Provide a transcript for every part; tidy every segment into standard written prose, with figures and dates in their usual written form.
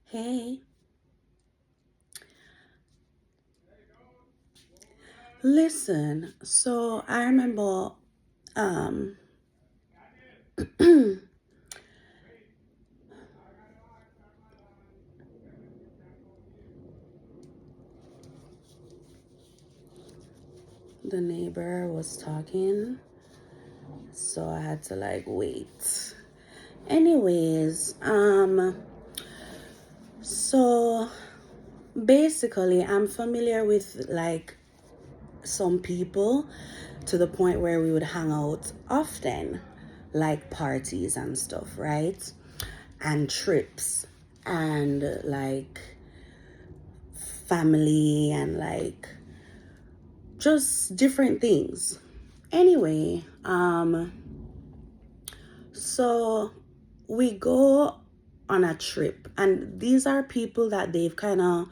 Hey, listen. So I remember um the neighbor was talking, so I had to like wait. Anyways, so basically I'm familiar with like some people to the point where we would hang out often, like parties and stuff, right? And trips and like family and like just different things. Anyway, so we go on a trip, and these are people that they've kind of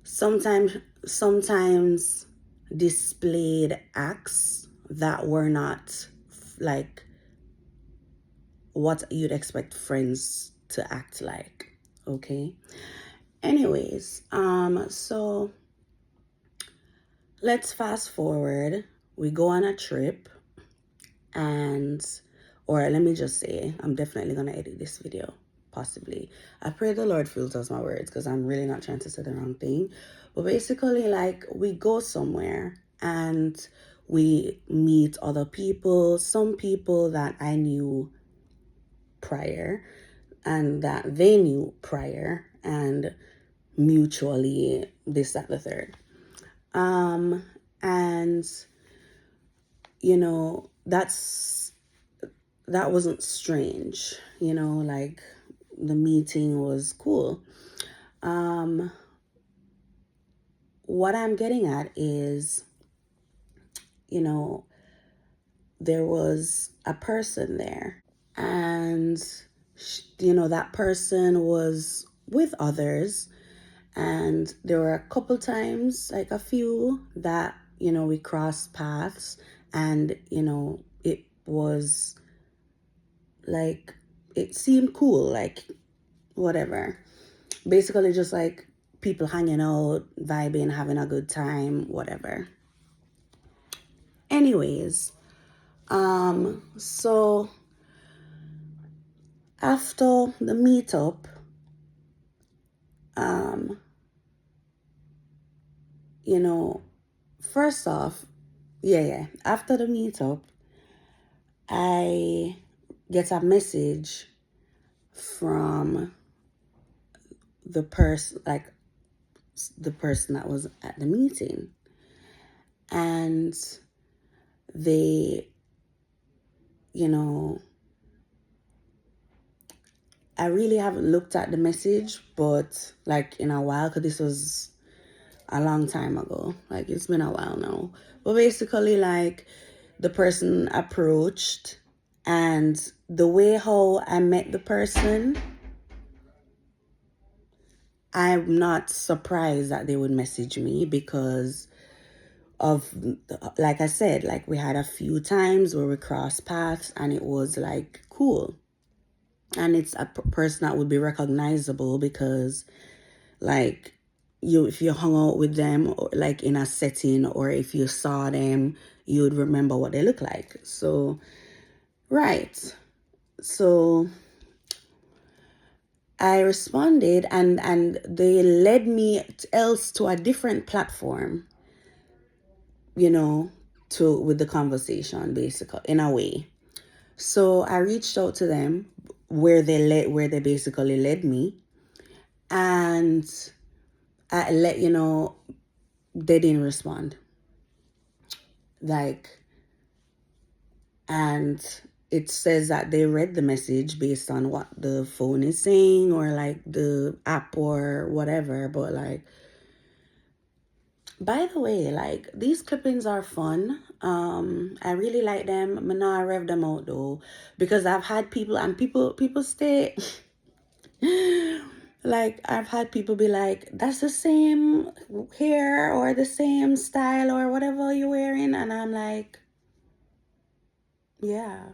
sometimes displayed acts that were not like what you'd expect friends to act like. Okay. Anyways, so let's fast forward. We go on a trip, and or let me just say, I'm definitely gonna edit this video, possibly. I pray the Lord filters my words because I'm really not trying to say the wrong thing. But basically, like, we go somewhere and we meet other people, some people that I knew prior and that they knew prior, and mutually this, that, the third. And you know, that wasn't strange, like the meeting was cool. Um, what I'm getting at is, you know, there was a person there, and, that person was with others, and there were a couple times, like a few, that, we crossed paths, and, it was like, it seemed cool, like, whatever. Basically just like people hanging out, vibing, having a good time, whatever. Anyways, so after the meetup, um, you know, first off, after the meetup, I get a message from the person that was at the meeting, and they, you know, I really haven't looked at the message, but like in a while, because this was a long time ago. Like it's been a while now. But basically, like the person approached, and the way how I met the person, I'm not surprised that they would message me because of, like I said, like we had a few times where we crossed paths and it was like cool. And it's a person that would be recognizable because, like, if you hung out with them, or like in a setting, or if you saw them, you would remember what they look like. So right, so I responded, and they led me else to a different platform, you know to with the conversation, basically, in a way. So I reached out to them where they basically led me, and I let you know they didn't respond, like, and it says that they read the message based on what the phone is saying, or like the app or whatever. But like, by the way, like, these clippings are fun. I really like them. I'm not rev them out though, because I've had people, and people stay like, I've had people be like, that's the same hair or the same style or whatever you're wearing, and I'm like, yeah.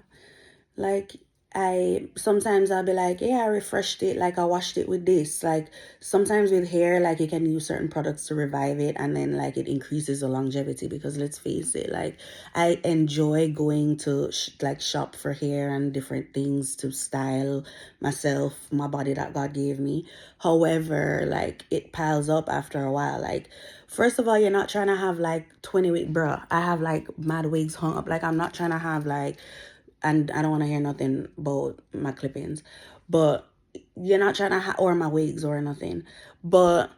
Like, I sometimes I'll be like, yeah, I refreshed it, like I washed it with this. Like sometimes with hair, like you can use certain products to revive it, and then like it increases the longevity. Because let's face it, like I enjoy going to like shop for hair and different things to style myself, my body that God gave me. However, like it piles up after a while. Like first of all, you're not trying to have like 20 wig, bruh. I have like mad wigs hung up. Like I'm not trying to have like, and I don't want to hear nothing about my clippings, but you're not trying to or my wigs or nothing, but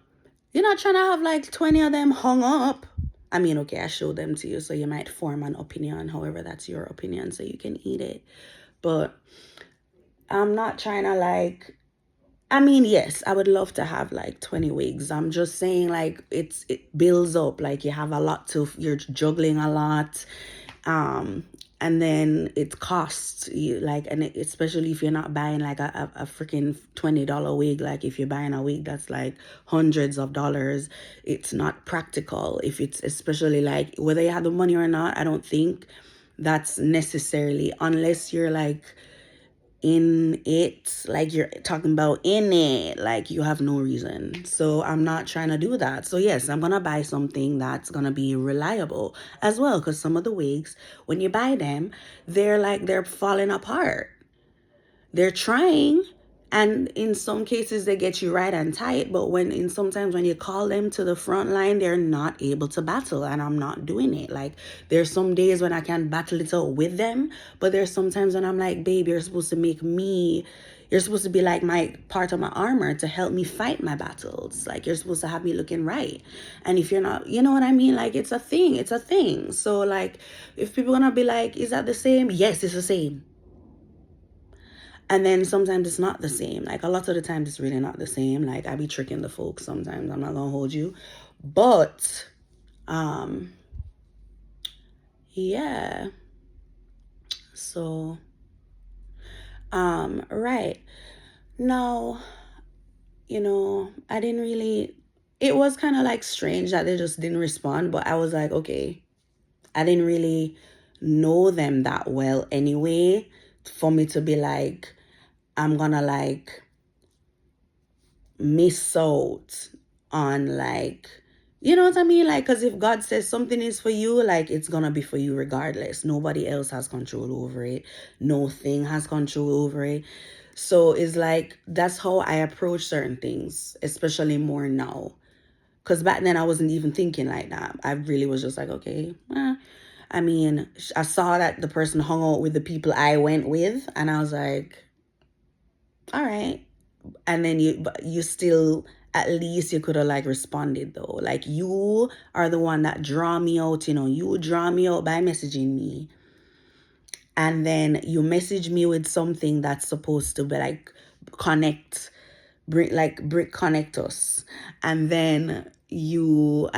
you're not trying to have like 20 of them hung up. I mean, okay, I showed them to you, so you might form an opinion. However, that's your opinion, so you can eat it. But I'm not trying to like, I mean, yes, I would love to have like 20 wigs. I'm just saying like it builds up. Like you have a lot to, you're juggling a lot. Um and then it costs you like, and especially if you're not buying like a freaking $20 wig. Like if you're buying a wig that's like hundreds of dollars, it's not practical. If it's especially like whether you have the money or not, I don't think that's necessarily, unless you're like in it, like you're talking about in it, like you have no reason. So I'm not trying to do that. So yes, I'm gonna buy something that's gonna be reliable as well, because some of the wigs, when you buy them, they're falling apart. They're trying, and in some cases they get you right and tight, but sometimes when you call them to the front line, they're not able to battle, and I'm not doing it. Like there's some days when I can battle it out with them, but there's sometimes when I'm like, babe, you're supposed to be like my part of my armor to help me fight my battles. Like you're supposed to have me looking right. And if you're not, you know what I mean? Like it's a thing. So like if people gonna be like, is that the same? Yes, it's the same. And then sometimes it's not the same. Like a lot of the times it's really not the same. Like I be tricking the folks sometimes. I'm not gonna hold you. But um yeah. So right. Now, I didn't really, it was kind of like strange that they just didn't respond, but I was like, okay. I didn't really know them that well anyway for me to be like, I'm gonna like miss out on like, you know what I mean? Like, because if God says something is for you, like it's gonna be for you regardless. Nobody else has control over it. No thing has control over it. So it's like that's how I approach certain things, especially more now. Because back then I wasn't even thinking like that. I really was just like, okay, I mean, I saw that the person hung out with the people I went with, and I was like, all right. And then you still, at least you could have like responded though. Like you are the one that draw me out. You draw me out by messaging me, and then you message me with something that's supposed to be like connect, bring connect us, and then you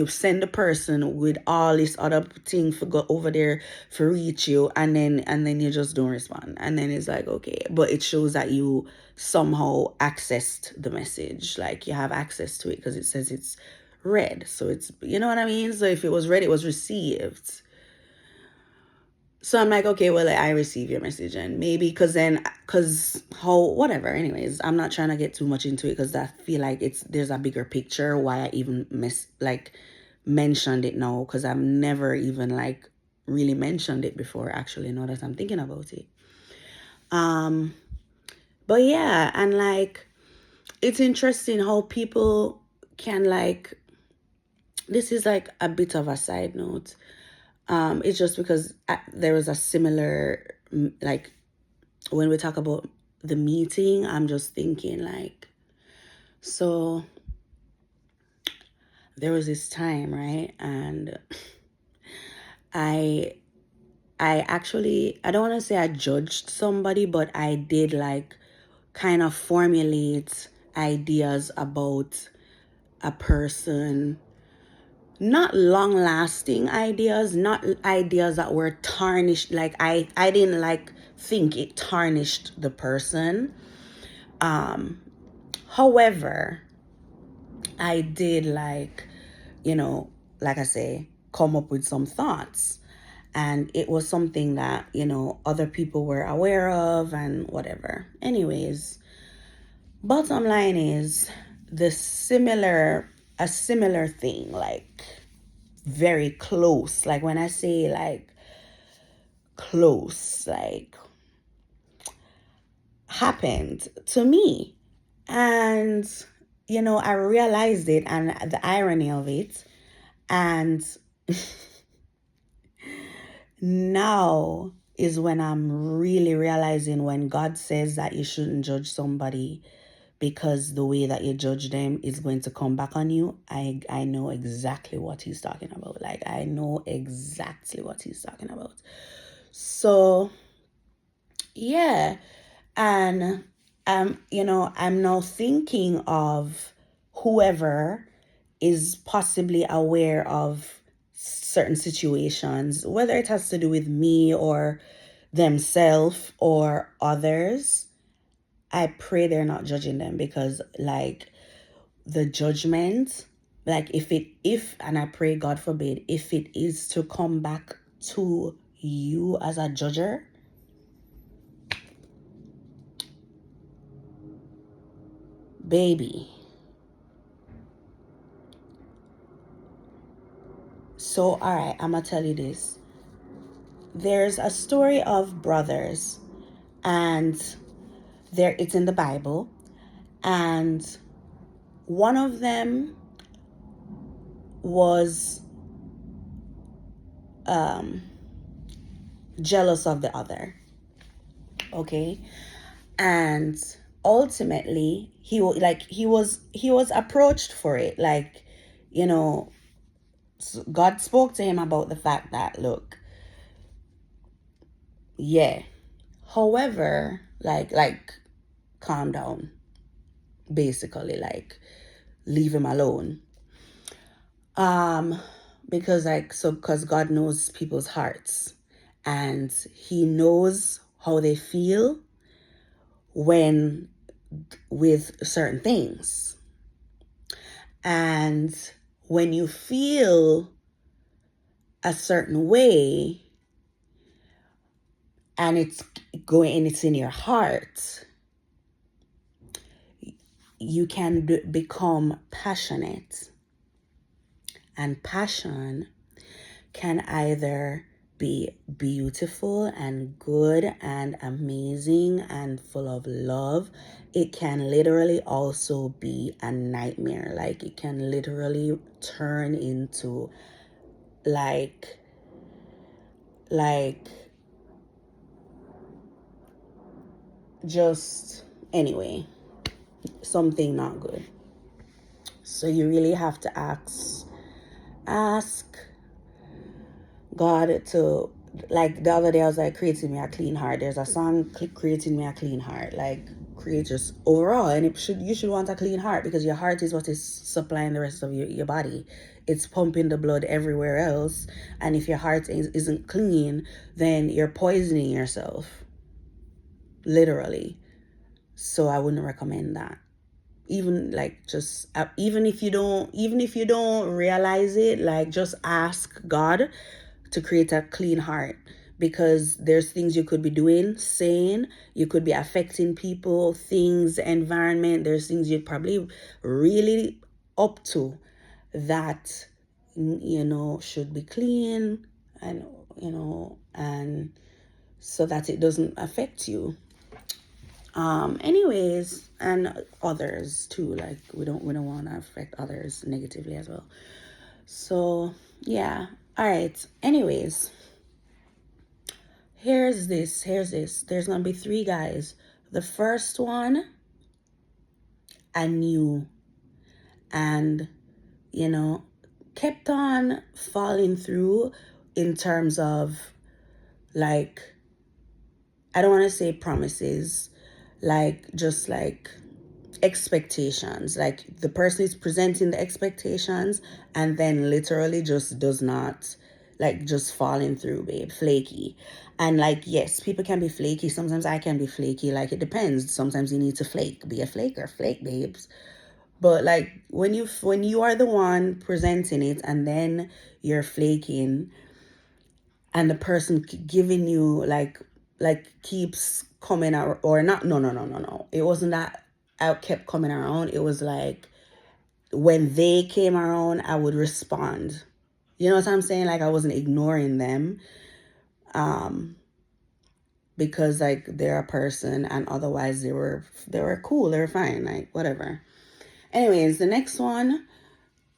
send the person with all this other thing for go over there for reach you, and then you just don't respond, and then it's like, okay, but it shows that you somehow accessed the message, like you have access to it because it says it's read. So it's, you know what I mean? So if it was read, it was received. So I'm like, okay, well, I receive your message, and maybe because how, whatever. Anyways, I'm not trying to get too much into it because I feel like there's a bigger picture why I even mentioned it now, because I've never even like really mentioned it before, actually, now that I'm thinking about it. But yeah, and like it's interesting how people can like, this is like a bit of a side note. It's just because there was a similar, like, when we talk about the meeting, I'm just thinking like, so there was this time, right? And I actually, I don't want to say I judged somebody, but I did like kind of formulate ideas about a person, not long lasting ideas, not ideas that were tarnished. Like I didn't like think it tarnished the person. However, I did like, like I say, come up with some thoughts. And it was something that, other people were aware of and whatever. Anyways, bottom line is a similar thing, like very close. Like when I say like close, like happened to me. And, I realized it and the irony of it. And now is when I'm really realizing when God says that you shouldn't judge somebody because the way that you judge them is going to come back on you. I know exactly what he's talking about. Like, I know exactly what he's talking about. So, yeah. And, I'm now thinking of whoever is possibly aware of certain situations, whether it has to do with me or themselves or others. I pray they're not judging them, because like the judgment, like if and I pray God forbid, if it is to come back to you as a judger, baby. So all right, I'm gonna tell you this. There's a story of brothers, and it's in the Bible, and one of them was jealous of the other. Okay. And ultimately he was approached for it, like, you know God spoke to him about the fact that, look, yeah, however, like calm down, basically, like leave him alone. Because God knows people's hearts, and he knows how they feel when with certain things. And when you feel a certain way and it's in your heart, you can become passionate. And passion can either be beautiful and good and amazing and full of love. It can literally also be a nightmare. Like, it can literally turn into like just, anyway, something not good. So you really have to ask God to, like the other day I was like, creating me a clean heart. There's a song, creating me a clean heart, like create just overall. And you should want a clean heart, because your heart is what is supplying the rest of your body. It's pumping the blood everywhere else. And if your heart isn't clean, then you're poisoning yourself, literally. So I wouldn't recommend that. Even like just even if you don't realize it, like just ask God to create a clean heart, because there's things you could be doing, saying, you could be affecting people, things, environment. There's things you're probably really up to that should be clean, and and so that it doesn't affect you. Anyways, and others too. Like, we don't want to affect others negatively as well. So yeah. All right. Anyways, here's this. There's gonna be 3 guys. The first one I knew, and kept on falling through in terms of, like, I don't want to say promises, like just like expectations. Like, the person is presenting the expectations and then literally just does not, like, just falling through, babe, flaky. And like, yes, people can be flaky. Sometimes I can be flaky. Like, it depends. Sometimes you need to be a flaker, flake, babes. But like, when you are the one presenting it and then you're flaking, and the person giving you like keeps coming out, or not, no, it wasn't that I kept coming around. It was like when they came around, I would respond. You know what I'm saying? Like I wasn't ignoring them, um because like they're a person, and otherwise they were cool, they were fine, like whatever. Anyways, the next one,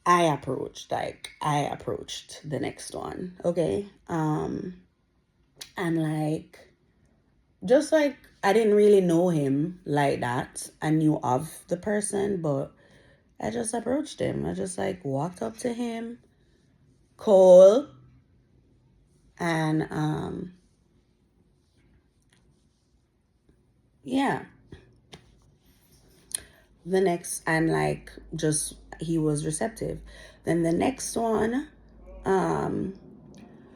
I approached the next one, okay? And like, just like, I didn't really know him like that. I knew of the person, but I just approached him. I just like walked up to him, Cole, and yeah, the next, and like, just he was receptive. Then the next one, um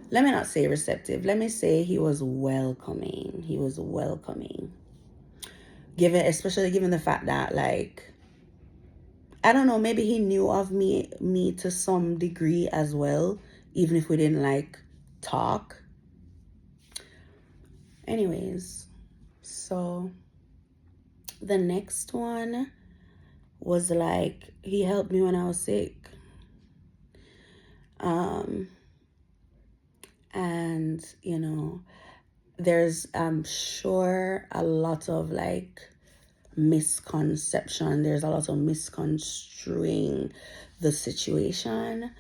let me not say receptive, let me say he was welcoming. He was welcoming, given, especially given the fact that, like, I don't know, maybe he knew of me to some degree as well, even if we didn't like talk. Anyways, so the next one was like, he helped me when I was sick. Um and there's, I'm sure, a lot of like misconception. There's a lot of misconstruing the situation.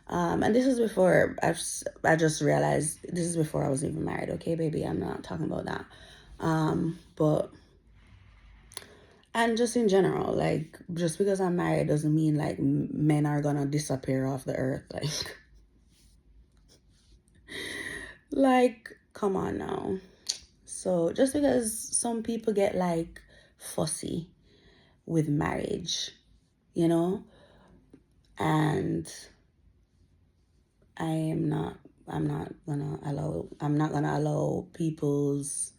And this is before I just realized this is before I was even married. Okay, baby, I'm not talking about that. But and just in general, like, just because I'm married doesn't mean like men are gonna disappear off the earth. Like, come on now. So just because some people get like fussy with marriage, you know, and I'm not gonna allow people's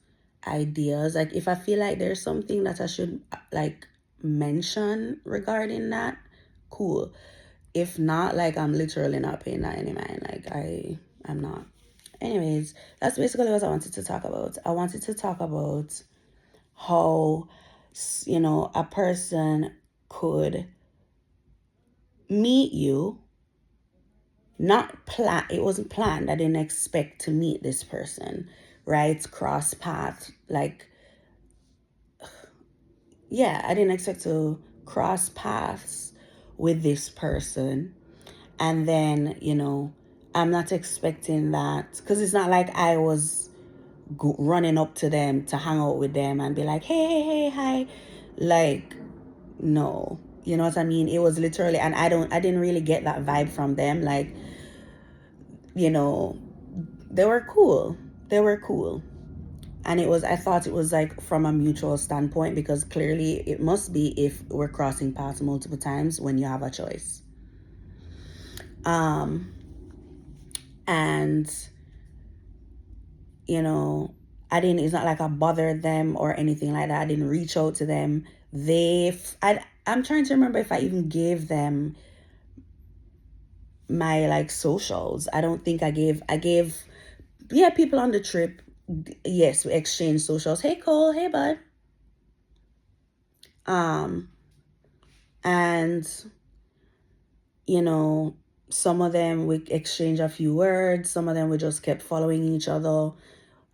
ideas. Like, if I feel like there's something that I should like mention regarding that, cool. If not, like, I'm literally not paying that any mind. Like, I'm not. Anyways, that's basically what I wanted to talk about. I wanted to talk about how, a person could meet you, not plan, it wasn't planned. I didn't expect to meet this person, right? Cross paths, like, yeah, I didn't expect to cross paths with this person. And then, I'm not expecting that, because it's not like I was running up to them to hang out with them and be like, hey, hey, hey, hi. Like, no. You know what I mean? It was literally, and I didn't really get that vibe from them. Like, you know, they were cool. They were cool. And I thought it was like from a mutual standpoint, because clearly it must be if we're crossing paths multiple times when you have a choice. And, it's not like I bothered them or anything like that. I didn't reach out to them. I'm trying to remember if I even gave them my like socials. I don't think I gave, yeah, people on the trip. Yes, we exchanged socials. Hey, Cole. Hey, bud. Um, and some of them we exchanged a few words. Some of them we just kept following each other,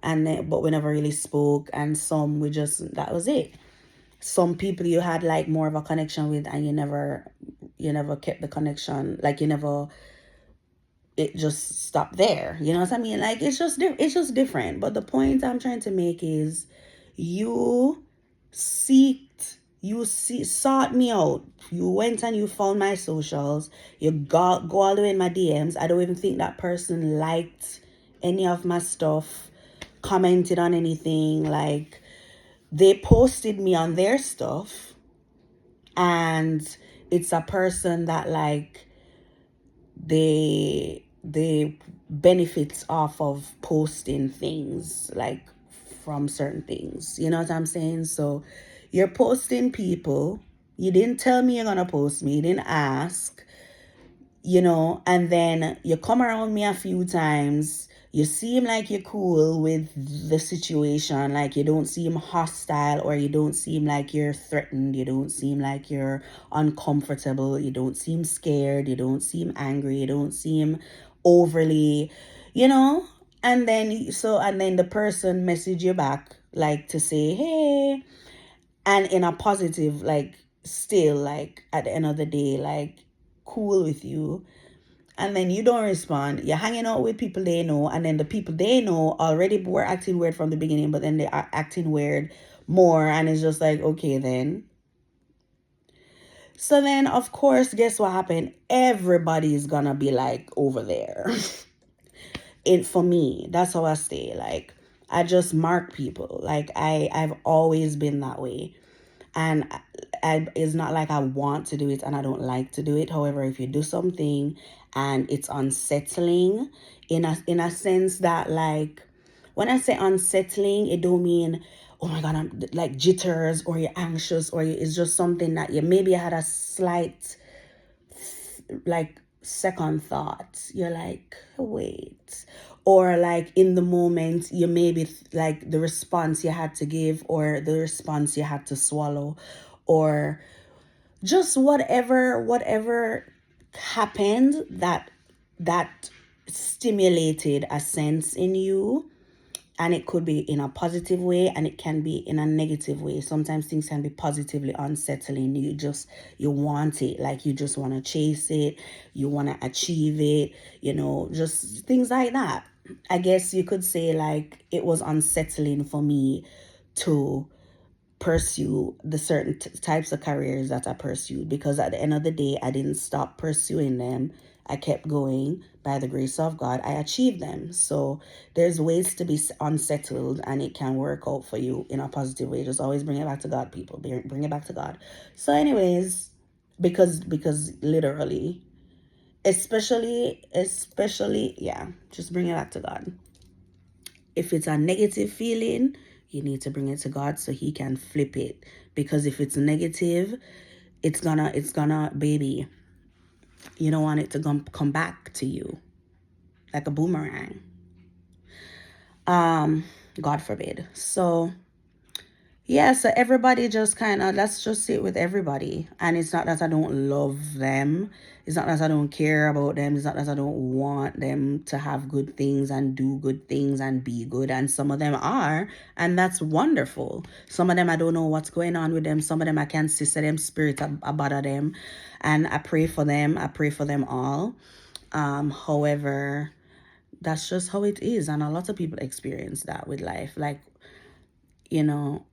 but we never really spoke. And some we just, that was it. Some people you had like more of a connection with, and you never kept the connection. Like, it just stopped there. You know what I mean? Like, it's just different. But the point I'm trying to make is, you sought me out. You went and you found my socials. You go all the way in my DMs. I don't even think that person liked any of my stuff, commented on anything. Like, they posted me on their stuff, and it's a person that, like, they benefits off of posting things, like, from certain things. You know what I'm saying? So you're posting people. You didn't tell me you're gonna post me. You didn't ask. And then you come around me a few times. you seem like you're cool with the situation, like you don't seem hostile, or you don't seem like you're threatened, you don't seem like you're uncomfortable, you don't seem scared, you don't seem angry, you don't seem overly, you know. And then the person message you back, like, to say hey, and in a positive, like, still, like, at the end of the day, like, cool with you. And then you don't respond. You're hanging out with people they know, and then the people they know already were acting weird from the beginning, but then they are acting weird more, and it's just like, okay, then. So then, of course, guess what happened? Everybody's gonna be like over there. For me, that's how I stay. Like, I just mark people. Like, I've always been that way. And it's not like I want to do it and I don't like to do it. However, if you do something and it's unsettling, in a sense that, like, when I say unsettling, it don't mean, oh my god, I'm like jitters, or you're anxious, or it's just something that you maybe had a slight, like, second thought. You're like, wait. Or like in the moment, you maybe like the response you had to give, or the response you had to swallow, or just whatever happened that stimulated a sense in you. And it could be in a positive way, and it can be in a negative way. Sometimes things can be positively unsettling. You want it, like, you just want to chase it, you want to achieve it, just things like that. I guess you could say, like, it was unsettling for me to pursue the certain types of careers that I pursued, because at the end of the day, I didn't stop pursuing them. I kept going. By the grace of God, I achieved them. So there's ways to be unsettled, and it can work out for you in a positive way. Just always bring it back to God, people. Bring it back to God. So anyways, because literally, especially, yeah, just bring it back to God. If it's a negative feeling, you need to bring it to God so he can flip it. Because if it's negative, it's gonna, baby, you don't want it to come back to you like a boomerang. God forbid. So yeah, so everybody just kind of, let's just sit with everybody. And it's not that I don't love them. It's not that I don't care about them. It's not that I don't want them to have good things and do good things and be good. And some of them are. And that's wonderful. Some of them, I don't know what's going on with them. Some of them, I can't see them spirit about them. And I pray for them. I pray for them all. However, that's just how it is. And a lot of people experience that with life. Like, you know,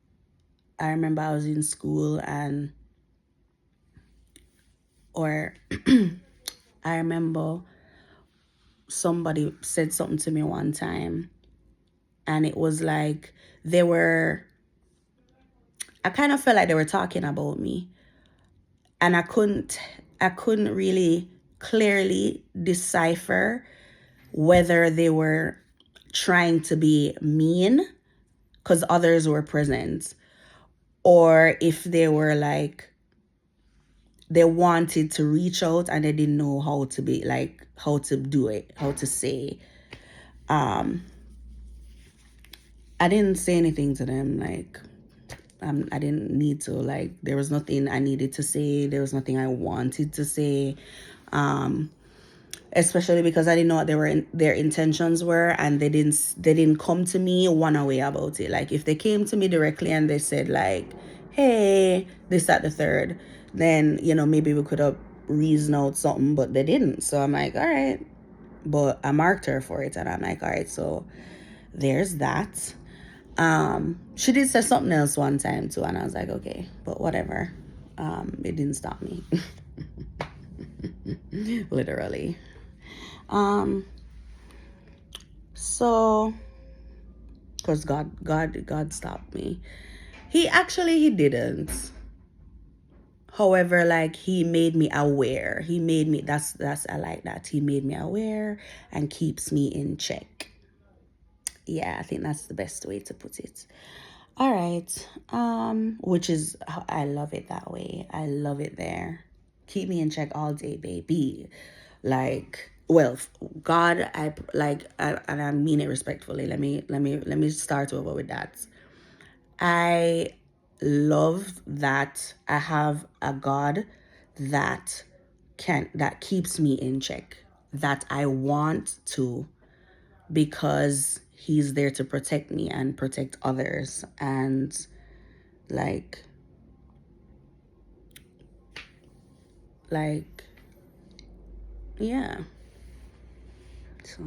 I remember I was in school or I remember somebody said something to me one time, and it was like I kind of felt like they were talking about me, and I couldn't really clearly decipher whether they were trying to be mean because others were present, or if they were like, they wanted to reach out and they didn't know how to be, like, how to do it, how to say. I didn't say anything to them, like, I didn't need to, like, there was nothing I needed to say, there was nothing I wanted to say, especially because I didn't know what their intentions were, and they didn't come to me one way about it. Like, if they came to me directly and they said, like, hey, this, that, the third, then, maybe we could have reasoned out something, but they didn't. So I'm like, all right. But I marked her for it, and I'm like, all right, so there's that. She did say something else one time too, and I was like, okay, but whatever. It didn't stop me. Literally. So, because God stopped me. He didn't. However, like, he made me aware. He made me, that's I like that. He made me aware and keeps me in check. Yeah, I think that's the best way to put it. All right. Which is, I love it that way. I love it there. Keep me in check all day, baby. Like, well, God, and I mean it respectfully. Let me start over with that. I love that I have a God that that keeps me in check, that I want to, because he's there to protect me and protect others, and like like yeah. So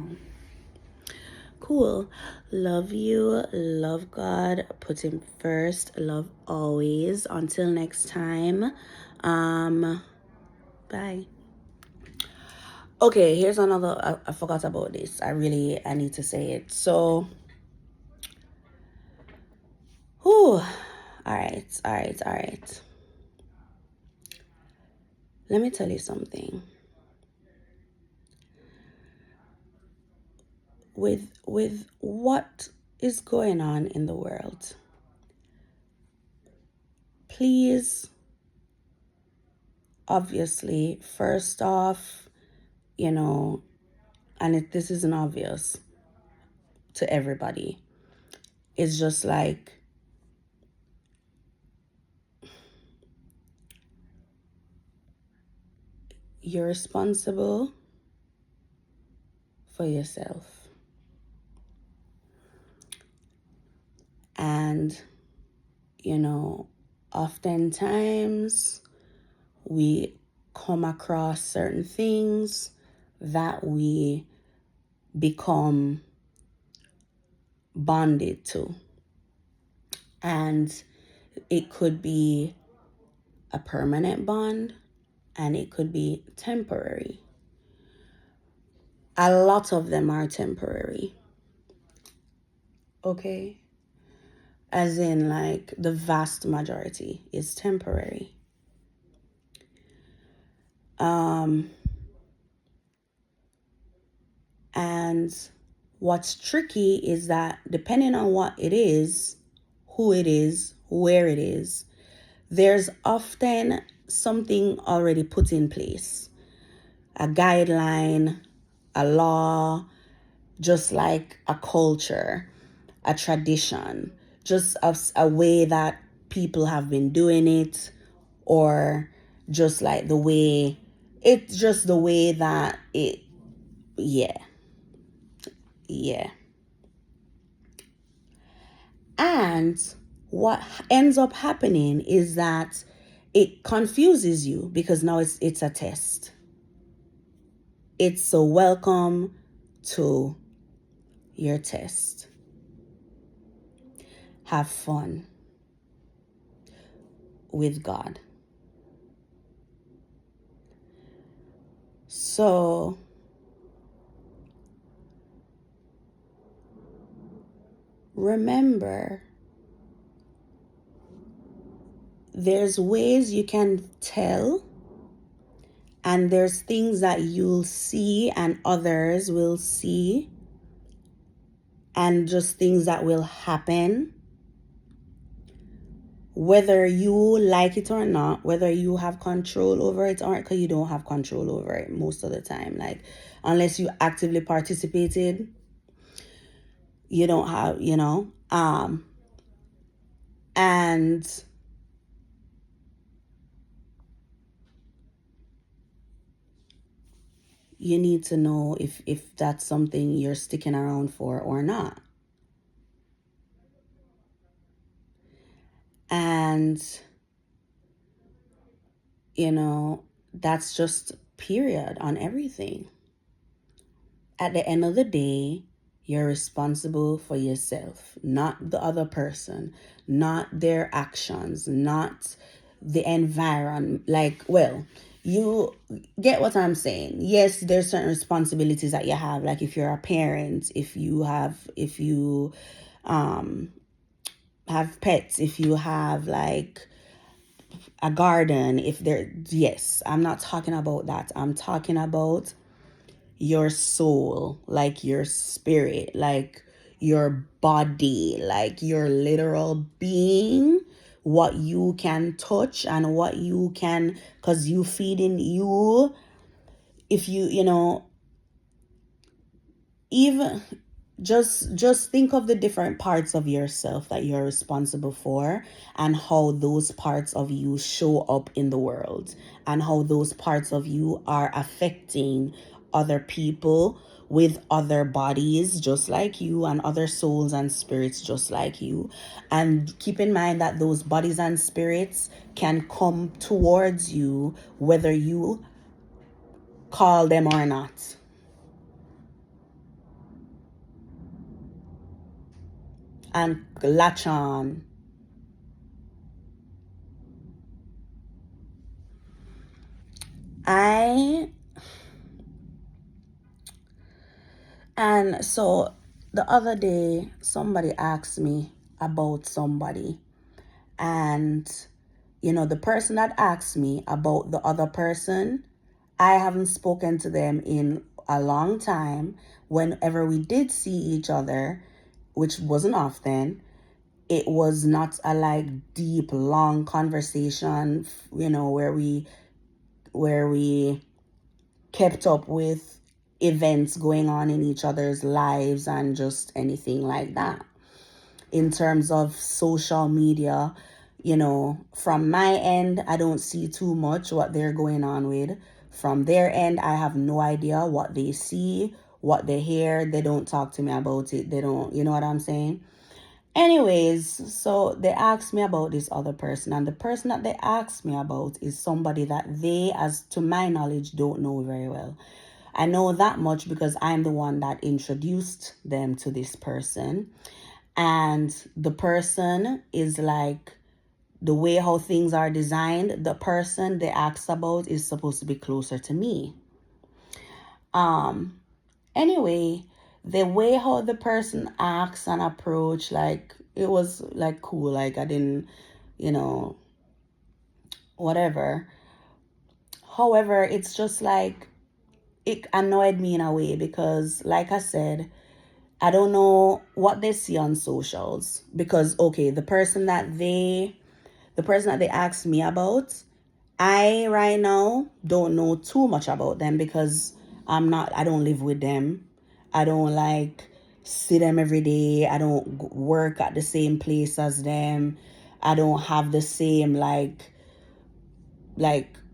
cool. Love you. Love God. Put him first. Love always. Until next time. Bye. Okay, here's another. I forgot about this. I need to say it. So, whew. All right. Let me tell you something. With what is going on in the world, please, obviously, first off, you know, and this isn't obvious to everybody. It's just like, you're responsible for yourself. And, oftentimes we come across certain things that we become bonded to. And it could be a permanent bond, and it could be temporary. A lot of them are temporary. Okay? As in, like, the vast majority is temporary. And what's tricky is that depending on what it is, who it is, where it is, there's often something already put in place, a guideline, a law, just like a culture, a tradition, just a way that people have been doing it, or just like it's just the way that yeah. And what ends up happening is that it confuses you, because now it's a test. It's so welcome to your test. Have fun with God. So remember, there's ways you can tell, and there's things that you'll see and others will see, and just things that will happen, whether you like it or not, whether you have control over it or not, because you don't have control over it most of the time. Like, unless you actively participated, you don't have, and you need to know if that's something you're sticking around for or not. And that's just period on everything. At the end of the day, you're responsible for yourself, not the other person, not their actions, not the environment. Like, well, you get what I'm saying. Yes, there's certain responsibilities that you have. Like, if you're a parent, if you have pets, if you have like a garden, yes, I'm not talking about that. I'm talking about your soul, like your spirit, like your body, like your literal being, what you can touch and what you can, because you feed in you. If even just think of the different parts of yourself that you're responsible for, and how those parts of you show up in the world, and how those parts of you are affecting other people with other bodies just like you, and other souls and spirits just like you. And keep in mind that those bodies and spirits can come towards you whether you call them or not. And latch on. I And so the other day, somebody asked me about somebody. And, the person that asked me about the other person, I haven't spoken to them in a long time. Whenever we did see each other, which wasn't often, it was not a like deep, long conversation, where we kept up with events going on in each other's lives and just anything like that. In terms of social media, from my end, I don't see too much what they're going on with. From their end, I have no idea what they see, what they hear. They don't talk to me about it. They don't, you know what I'm saying? Anyways, so they asked me about this other person, and the person that they asked me about is somebody that they, as to my knowledge, don't know very well. I know that much because I'm the one that introduced them to this person. And the person is like, the way how things are designed, the person they asked about is supposed to be closer to me. Anyway, the way how the person acts and approach, like, it was like cool. Like, I didn't, you know, whatever. However, it's just like, it annoyed me in a way because, like I said, I don't know what they see on socials. Because, okay, the person that they asked me about, I right now don't know too much about them because I don't live with them. I don't like see them every day. I don't work at the same place as them. I don't have the same like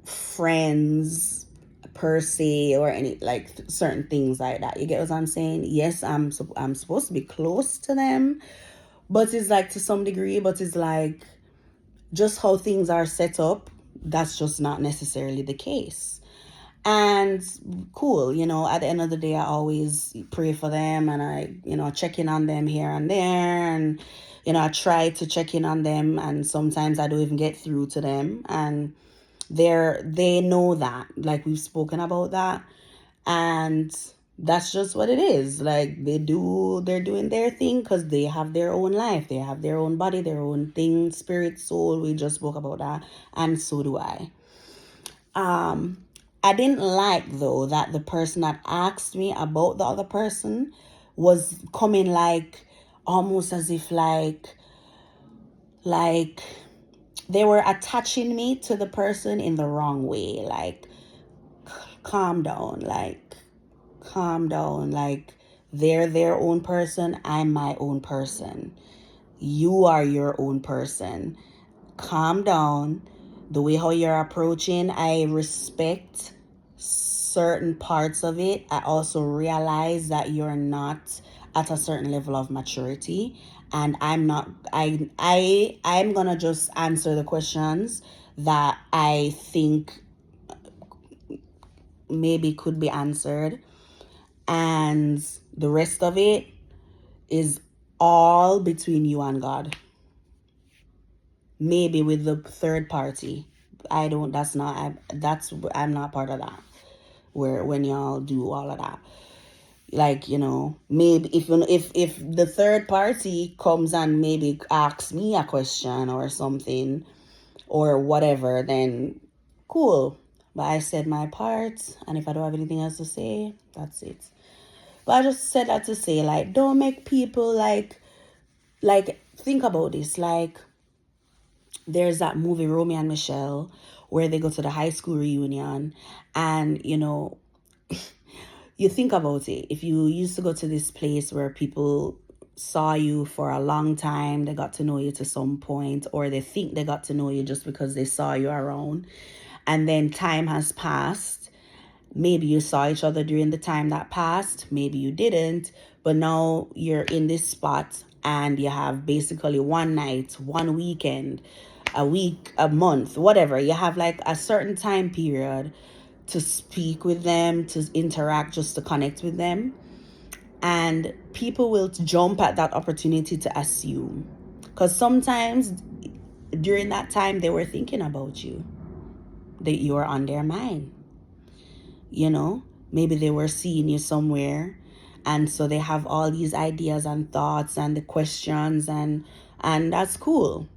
friends per se, or any like certain things like that. You get what I'm saying? Yes, I'm supposed to be close to them, but it's like to some degree, but it's like just how things are set up, that's just not necessarily the case. And cool, at the end of the day, I always pray for them, and I, check in on them here and there, and I try to check in on them, and sometimes I don't even get through to them, and they know that, like, we've spoken about that, and that's just what it is. Like, they're doing their thing because they have their own life, they have their own body, their own thing, spirit, soul. We just spoke about that, and so do I. I didn't like, though, that the person that asked me about the other person was coming like almost as if like they were attaching me to the person in the wrong way. Like, calm down, like they're their own person, I'm my own person, you are your own person. Calm down. The way how you're approaching, I respect certain parts of it. I also realize that you're not at a certain level of maturity, and I'm gonna just answer the questions that I think maybe could be answered, and the rest of it is all between you and God. Maybe with the third party. I don't, that's not, I'm not part of that. Where, when y'all do all of that, like, maybe if the third party comes and maybe asks me a question or something or whatever, then cool. But I said my part, and if I don't have anything else to say, that's it. But I just said that to say, like, don't make people like think about this. Like, there's that movie Romeo and Michelle where they go to the high school reunion, and you think about it. If you used to go to this place where people saw you for a long time, they got to know you to some point, or they think they got to know you just because they saw you around, and then time has passed. Maybe you saw each other during the time that passed, maybe you didn't, but now you're in this spot and you have basically one night, one weekend, a week, a month, whatever. You have like a certain time period to speak with them, to interact, just to connect with them. And people will jump at that opportunity to assume. Because sometimes during that time, they were thinking about you, that you were on their mind. You know, maybe they were seeing you somewhere. And so they have all these ideas and thoughts and the questions, and that's cool.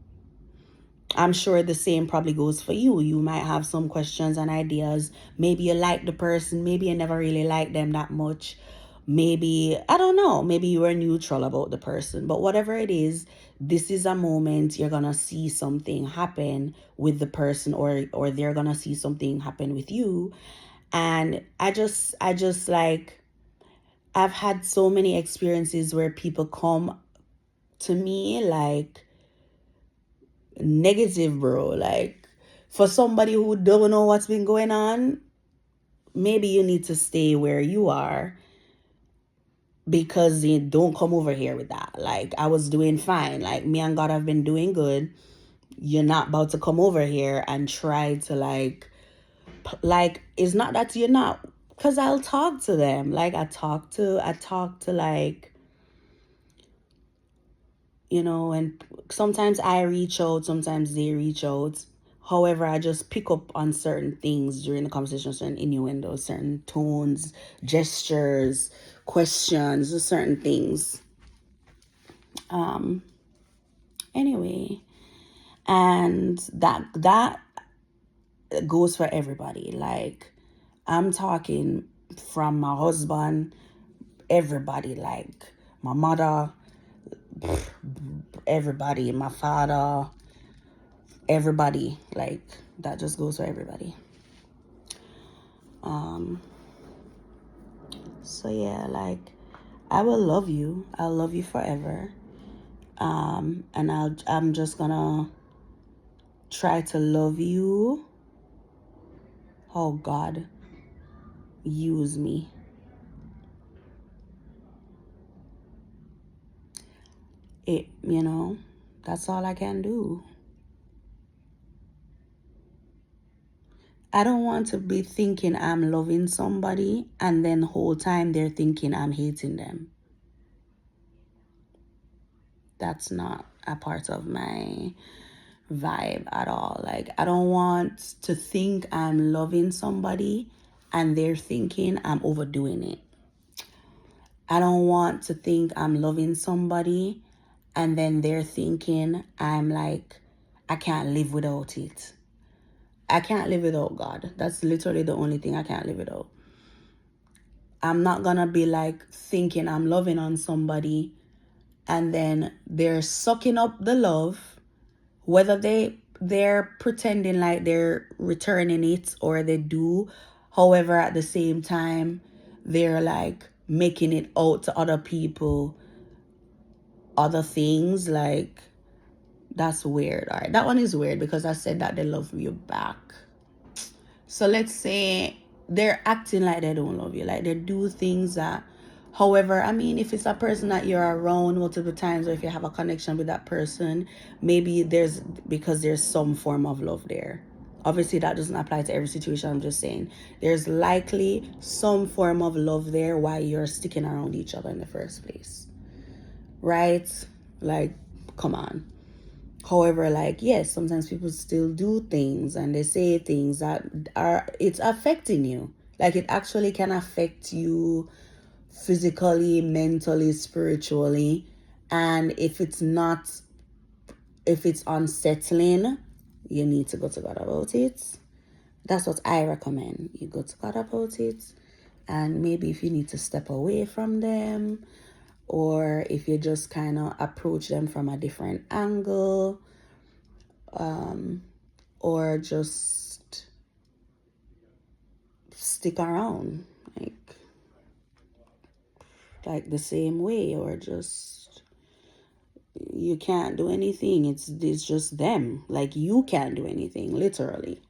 I'm sure the same probably goes for you. You might have some questions and ideas. Maybe you like the person, maybe you never really liked them that much. Maybe, I don't know, maybe you were neutral about the person. But whatever it is, this is a moment you're going to see something happen with the person, or they're going to see something happen with you. And I just like, I've had so many experiences where people come to me like negative, bro. Like, for somebody who don't know what's been going on, maybe you need to stay where you are, because you don't come over here with that. Like, I was doing fine. Like, me and God have been doing good. You're not about to come over here and try to like, it's not that you're not, because I'll talk to them. Like, I talk to like, and sometimes I reach out, sometimes they reach out. However, I just pick up on certain things during the conversation, certain innuendos, certain tones, gestures, questions, certain things. Um, anyway, and that goes for everybody. Like, I'm talking from my husband, everybody, like my mother, everybody, my father, everybody. Like, that just goes for everybody. Um, so yeah, like, I will love you. I'll love you forever. And I'm just gonna try to love you how God use me. That's all I can do. I don't want to be thinking I'm loving somebody and then the whole time they're thinking I'm hating them. That's not a part of my vibe at all. Like, I don't want to think I'm loving somebody and they're thinking I'm overdoing it. I don't want to think I'm loving somebody and then they're thinking I'm like, I can't live without it. I can't live without God. That's literally the only thing I can't live without. I'm not gonna be like thinking I'm loving on somebody and then they're sucking up the love, whether they're pretending like they're returning it or they do. However, at the same time, they're like making it out to other people, other things. Like, that's weird. All right, that one is weird because I said that they love you back. So let's say they're acting like they don't love you, like they do things that, however, I mean, if it's a person that you're around multiple times, or if you have a connection with that person, maybe because there's some form of love there. Obviously, that doesn't apply to every situation. I'm just saying there's likely some form of love there why you're sticking around each other in the first place, right? Like, come on. However, like, yes, sometimes people still do things and they say things that it's affecting you. Like, it actually can affect you physically, mentally, spiritually. And if it's unsettling, you need to go to God about it. That's what I recommend. You go to God about it. And maybe if you need to step away from them, or if you just kind of approach them from a different angle, or just stick around. Like, like the same way, or just you can't do anything. It's just them. Like you can't do anything, literally.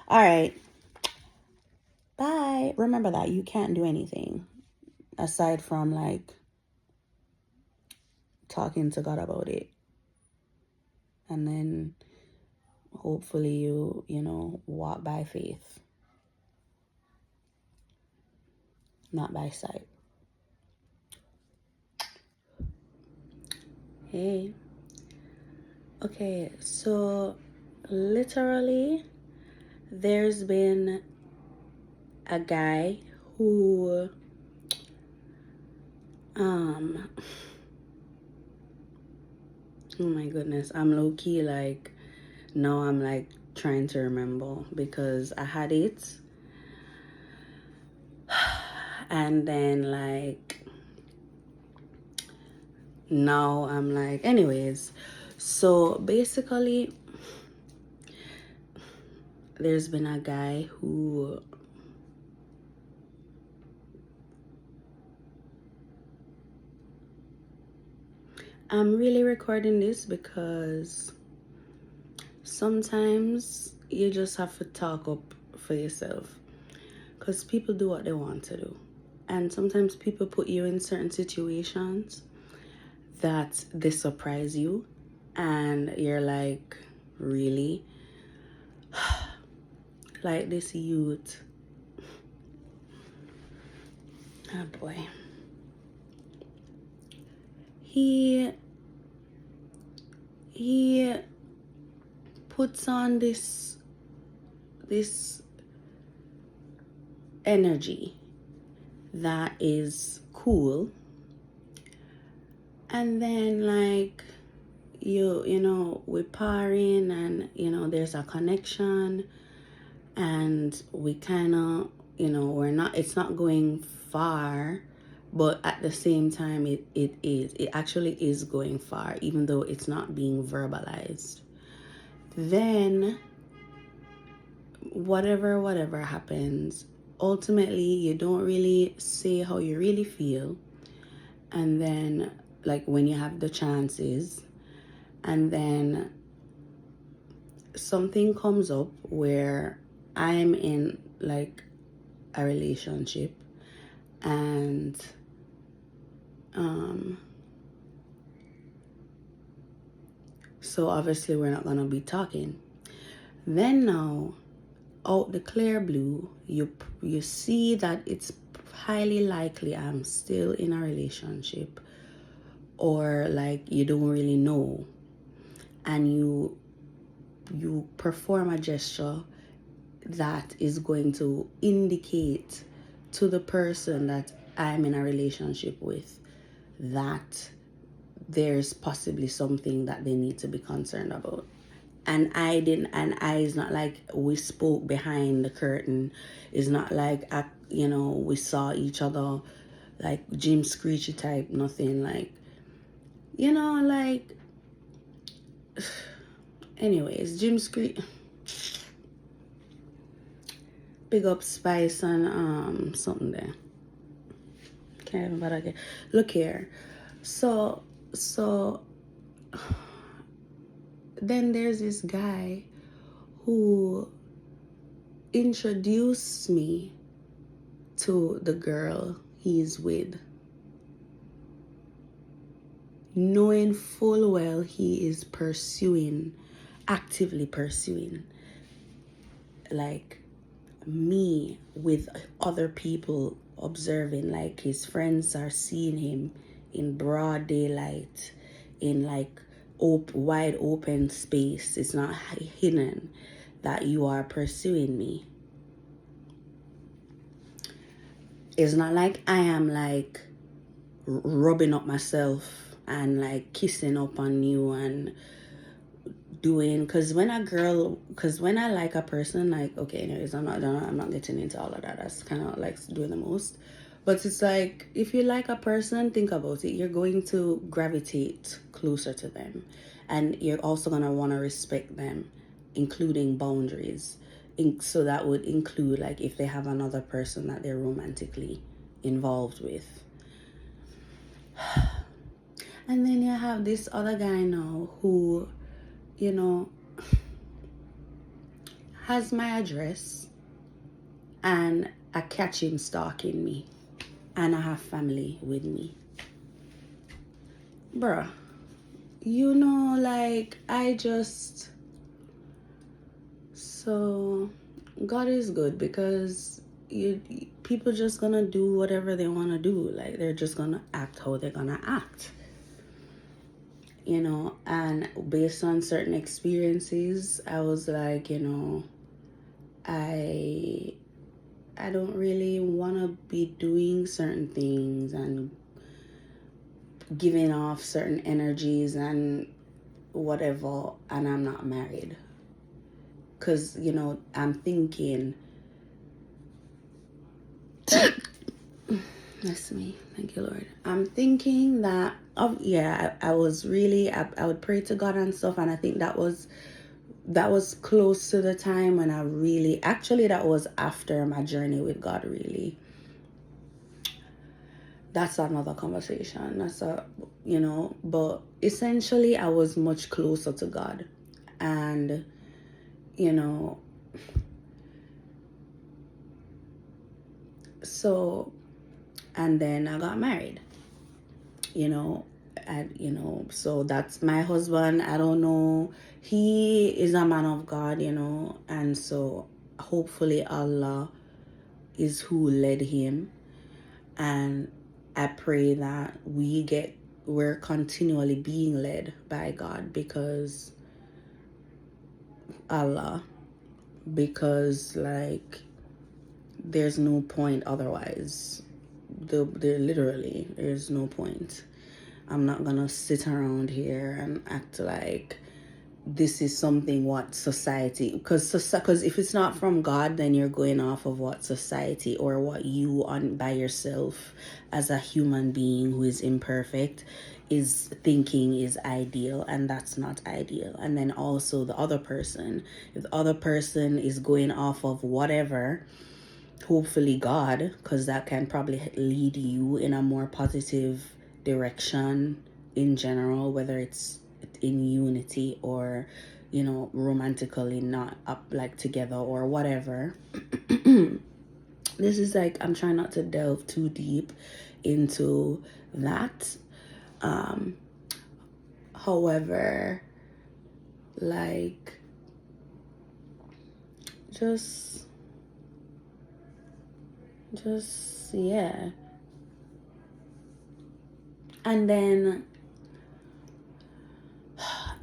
All right. Bye. Remember that you can't do anything aside from like talking to God about it. And then hopefully you know, walk by faith, not by sight. Hey. Okay, so literally there's been a guy who oh my goodness, I'm low key like now I'm like trying to remember because I had it and then like now I'm like, anyways. So basically there's been a guy who I'm really recording this because sometimes you just have to talk up for yourself, because people do what they want to do, and sometimes people put you in certain situations that they surprise you and you're like, really? Like this youth, oh boy, he puts on this energy that is cool, and then like you know, we're partying and you know there's a connection, and we kind of, you know, we're not, it's not going far, but at the same time it actually is going far, even though it's not being verbalized. Then whatever happens, ultimately you don't really say how you really feel, and then like when you have the chances, and then something comes up where I'm in like a relationship, and so obviously we're not gonna be talking. Then now, out the clear blue, you see that it's highly likely I'm still in a relationship, or like you don't really know, and you perform a gesture that is going to indicate to the person that I'm in a relationship with that there's possibly something that they need to be concerned about. And I didn't, and it's not like we spoke behind the curtain. It's not like, you know, we saw each other like Jim Screechy type, nothing like, you know, like, anyways, Jim Screechy. Big up Spice and something there. Can't even bother again. Look here. So then there's this guy who introduced me to the girl he's with, knowing full well he is actively pursuing, like me with other people observing, like his friends are seeing him in broad daylight, in like wide open space. It's not hidden that you are pursuing me. It's not like I am like rubbing up myself and like kissing up on you and doing, because when I like a person, like, okay, anyways, I'm not getting into all of that. That's kind of like doing the most. But it's like, if you like a person, think about it, you're going to gravitate closer to them, and you're also going to want to respect them, including boundaries. So that would include like if they have another person that they're romantically involved with. And then you have this other guy now who, you know, has my address, and I catch him stalking me, and I have family with me. Bruh, like, so God is good, because people just gonna do whatever they want to do. Like, they're just gonna act how they're gonna act, and based on certain experiences, I was like, I don't really want to be doing certain things and giving off certain energies and whatever, and I'm not married. Because, I'm thinking, that's me, thank you, Lord. I'm thinking that, I was really, I would pray to God and stuff, and I think that was close to the time when I really, actually, that was after my journey with God, really. That's another conversation. But essentially, I was much closer to God. And, so, and then I got married, so that's my husband. I don't know. He is a man of God, and so hopefully Allah is who led him. And I pray that we're continually being led by God, because Allah, because, like, there's no point otherwise. There's no point. I'm not gonna sit around here and act like this is something what society, because if it's not from God, then you're going off of what society or what you on by yourself as a human being who is imperfect is thinking is ideal, and that's not ideal. And then also the other person, if the other person is going off of whatever, hopefully God, because that can probably lead you in a more positive direction in general, whether it's in unity or romantically, not up like together or whatever. This is like, I'm trying not to delve too deep into that. However, like, just yeah. And then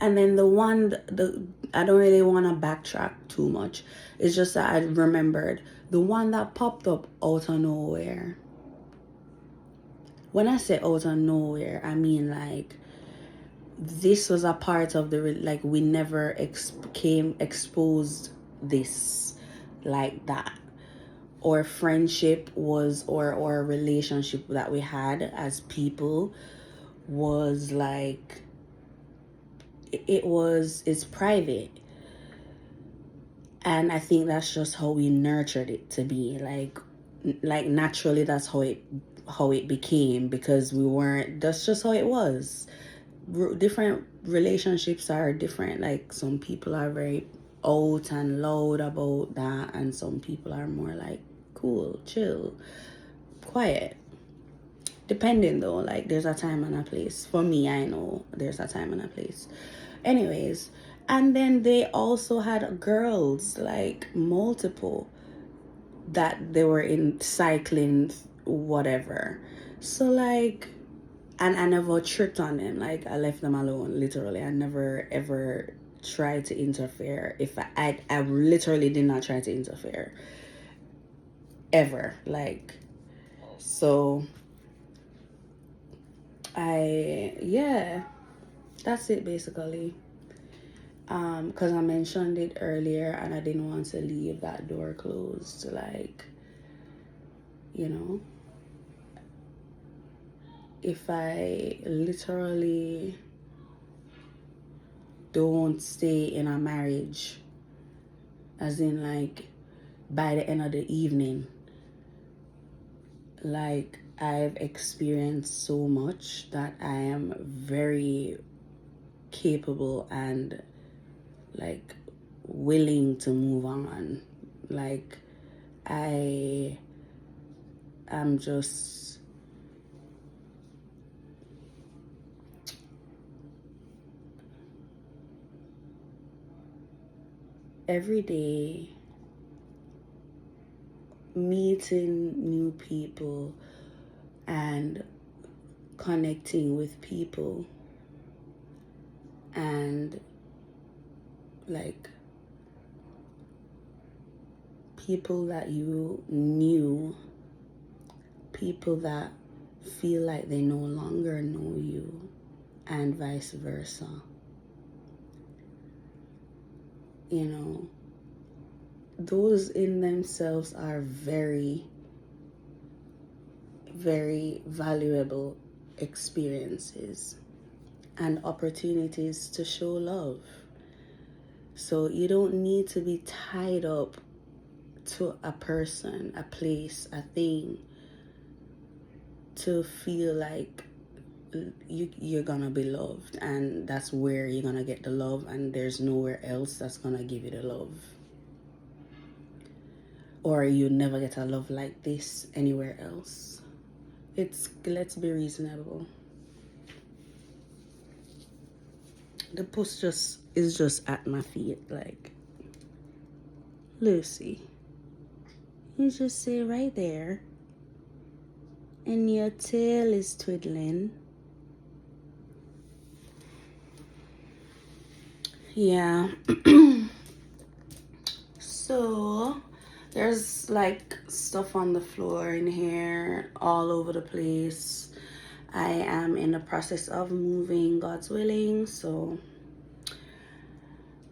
I don't really want to backtrack too much. It's just that I remembered the one that popped up out of nowhere. When I say out of nowhere, I mean, like, this was a part of like, we never came exposed this like that. Or friendship was, or a relationship that we had as people was like, it's private. And I think that's just how we nurtured it to be, like naturally. That's how it became, because we weren't, that's just how it was. Different relationships are different. Like, some people are very out and loud about that, and some people are more like cool, chill, quiet. Depending, though, like, there's a time and a place. For me, I know there's a time and a place. Anyways, and then they also had girls, like multiple, that they were in cycling, whatever. So, like, and I never tripped on them. Like, I left them alone, literally. I never ever tried to interfere. If I literally did not try to interfere ever. Like, so that's it basically. Because I mentioned it earlier, and I didn't want to leave that door closed. Like, if I literally don't stay in a marriage, as in, like, by the end of the evening, like, I've experienced so much that I am very capable and like willing to move on. Like I am just every day meeting new people and connecting with people and like people that you knew, people that feel like they no longer know you, and vice versa. You know, those in themselves are very, very valuable experiences and opportunities to show love. So you don't need to be tied up to a person, a place, a thing to feel like you're gonna be loved, and that's where you're gonna get the love, and there's nowhere else that's gonna give you the love, or you never get a love like this anywhere else. Let's be reasonable. The post just is just at my feet like, Lucy, you just sit right there and your tail is twiddling. Yeah. So there's like stuff on the floor in here all over the place. I am in the process of moving, God's willing. So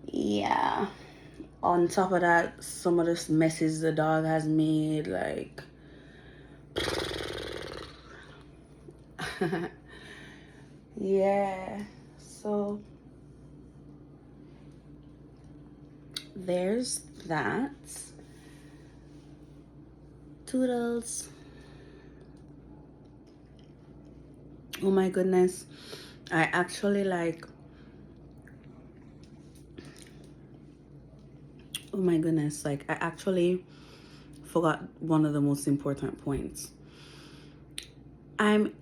yeah. On top of that, some of the messes the dog has made, like yeah. So there's that. Toodles. Oh my goodness. I actually like, oh my goodness, like I actually forgot one of the most important points. I'm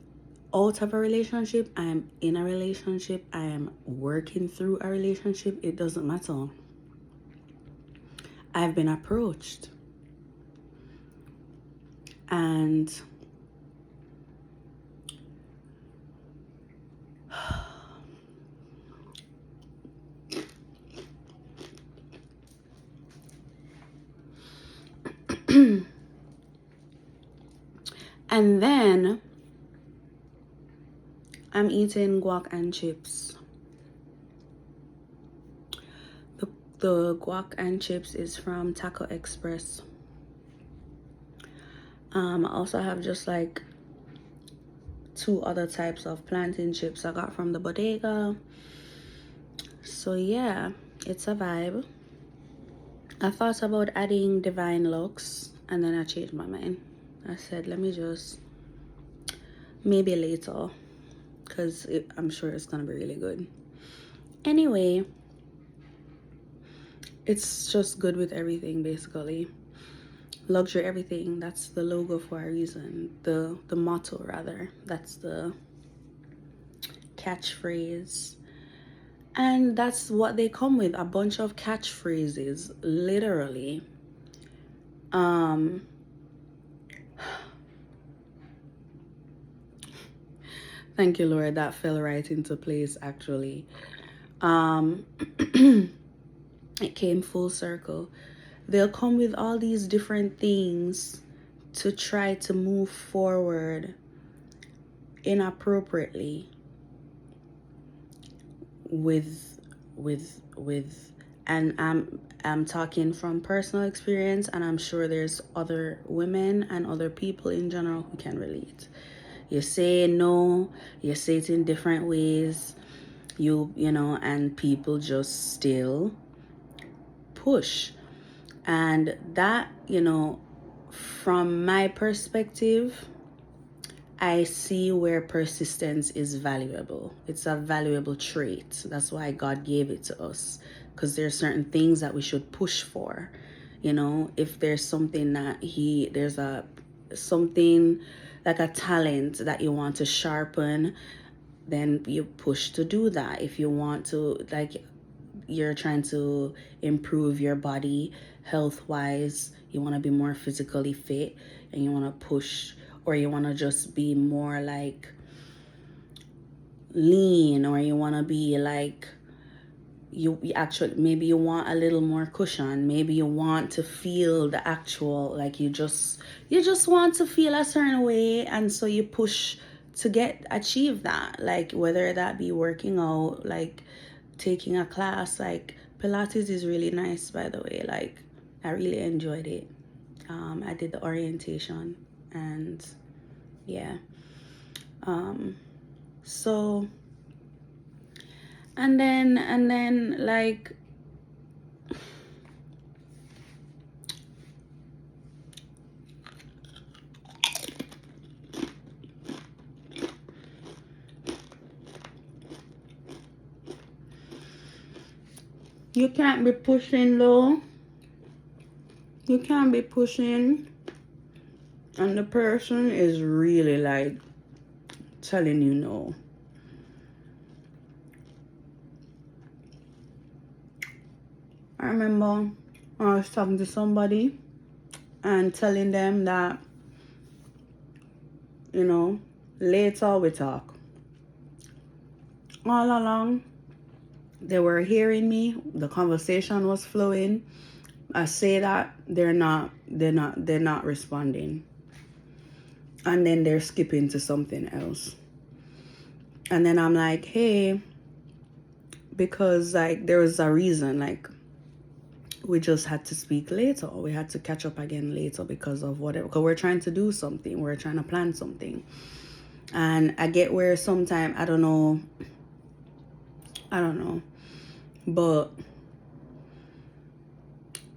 out of a relationship, I'm in a relationship, I am working through a relationship, it doesn't matter. I've been approached. And and then I'm eating guac and chips. The guac and chips is from Taco Express. I also have just like 2 other types of plantain chips I got from the bodega. So yeah, it's a vibe. I thought about adding Divine Lux and then I changed my mind. I said, let me just, maybe later, because I'm sure it's gonna be really good. Anyway, it's just good with everything basically. Luxury everything, that's the logo for a reason. The motto rather, that's the catchphrase. And that's what they come with, a bunch of catchphrases, literally. Thank you, Lord, that fell right into place actually. It came full circle. They'll come with all these different things to try to move forward inappropriately with and I'm talking from personal experience, and I'm sure there's other women and other people in general who can relate. You say no, you say it in different ways, you know, and people just still push. And that, you know, from my perspective, I see where persistence is valuable. It's a valuable trait. That's why God gave it to us. Because there's certain things that we should push for. You know, if there's something that there's something like a talent that you want to sharpen, then you push to do that. If you want to, like, you're trying to improve your body health wise, you want to be more physically fit, and you want to push, or you want to just be more like lean, or you want to be like, you actually, maybe you want a little more cushion, maybe you want to feel the actual, like, you just want to feel a certain way, and so you push to achieve that, like whether that be working out, like taking a class. Like Pilates is really nice, by the way. Like, I really enjoyed it. I did the orientation, and yeah. So and then like, you can't be pushing low. You can't be pushing, and the person is really like telling you no. I remember I was talking to somebody and telling them that, you know, later we talk. All along, they were hearing me. The conversation was flowing. I say that they're not responding, and then they're skipping to something else. And then I'm like, hey, because like there was a reason, like we just had to speak later. We had to catch up again later because of whatever. Because we're trying to do something. We're trying to plan something. And I get where sometimes, I don't know. But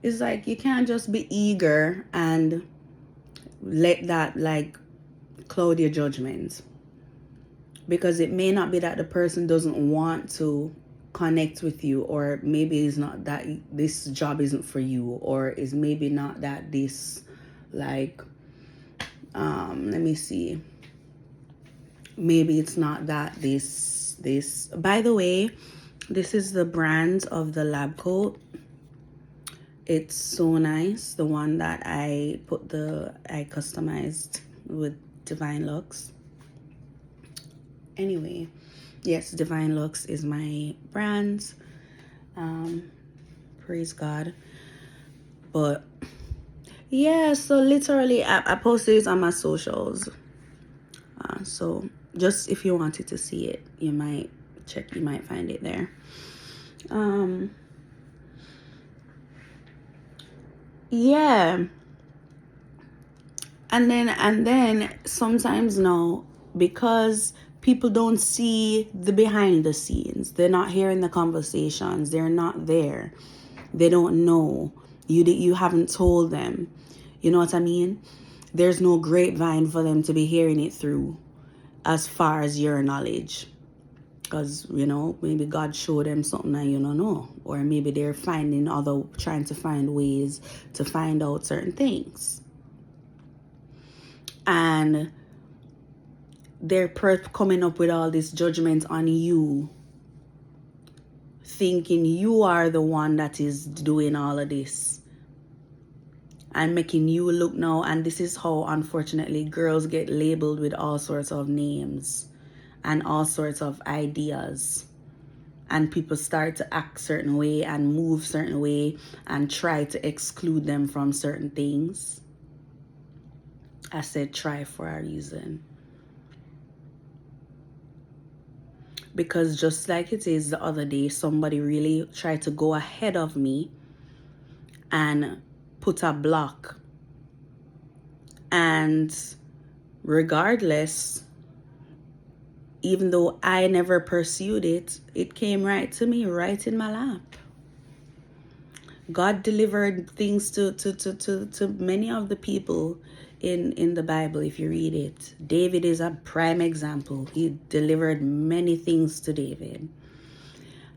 it's like you can't just be eager and let that like cloud your judgment. Because it may not be that the person doesn't want to connect with you, or maybe it's not that this job isn't for you, or is maybe not that this, like, let me see, maybe it's not that this by the way, this is the brand of the lab coat. It's so nice. The one that I customized with Divine Lux. Anyway, yes, Divine Lux is my brand. Praise God. But yeah, so literally I posted it on my socials. So just if you wanted to see it, you might find it there. Yeah. And then sometimes now, because people don't see the behind the scenes, they're not hearing the conversations, they're not there, they don't know, you haven't told them, you know what I mean? There's no grapevine for them to be hearing it through, as far as your knowledge. Because, you know, maybe God showed them something that you don't know, or maybe they're trying to find ways to find out certain things. And they're coming up with all this judgment on you, thinking you are the one that is doing all of this, and making you look now. And this is how, unfortunately, girls get labeled with all sorts of names and all sorts of ideas, and people start to act certain way and move certain way and try to exclude them from certain things. I said try for a reason. Because just like it is the other day, somebody really tried to go ahead of me and put a block. And regardless, even though I never pursued it, it came right to me, right in my lap. God delivered things to many of the people in the Bible. If you read it, David is a prime example. He delivered many things to David.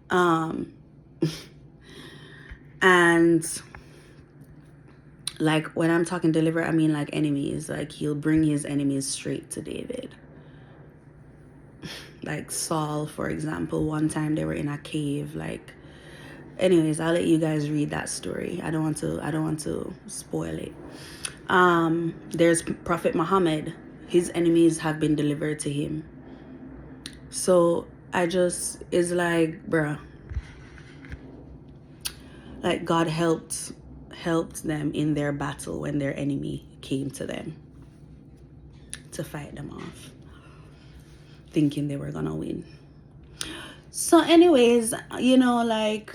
And like when I'm talking deliver, I mean like enemies. Like he'll bring his enemies straight to David. Like Saul, for example, one time they were in a cave. Like, anyways, I'll let you guys read that story. I don't want to spoil it. There's Prophet Muhammad. His enemies have been delivered to him. So it's like, bruh, like God helped them in their battle when their enemy came to them to fight them off, thinking they were gonna win. So anyways, like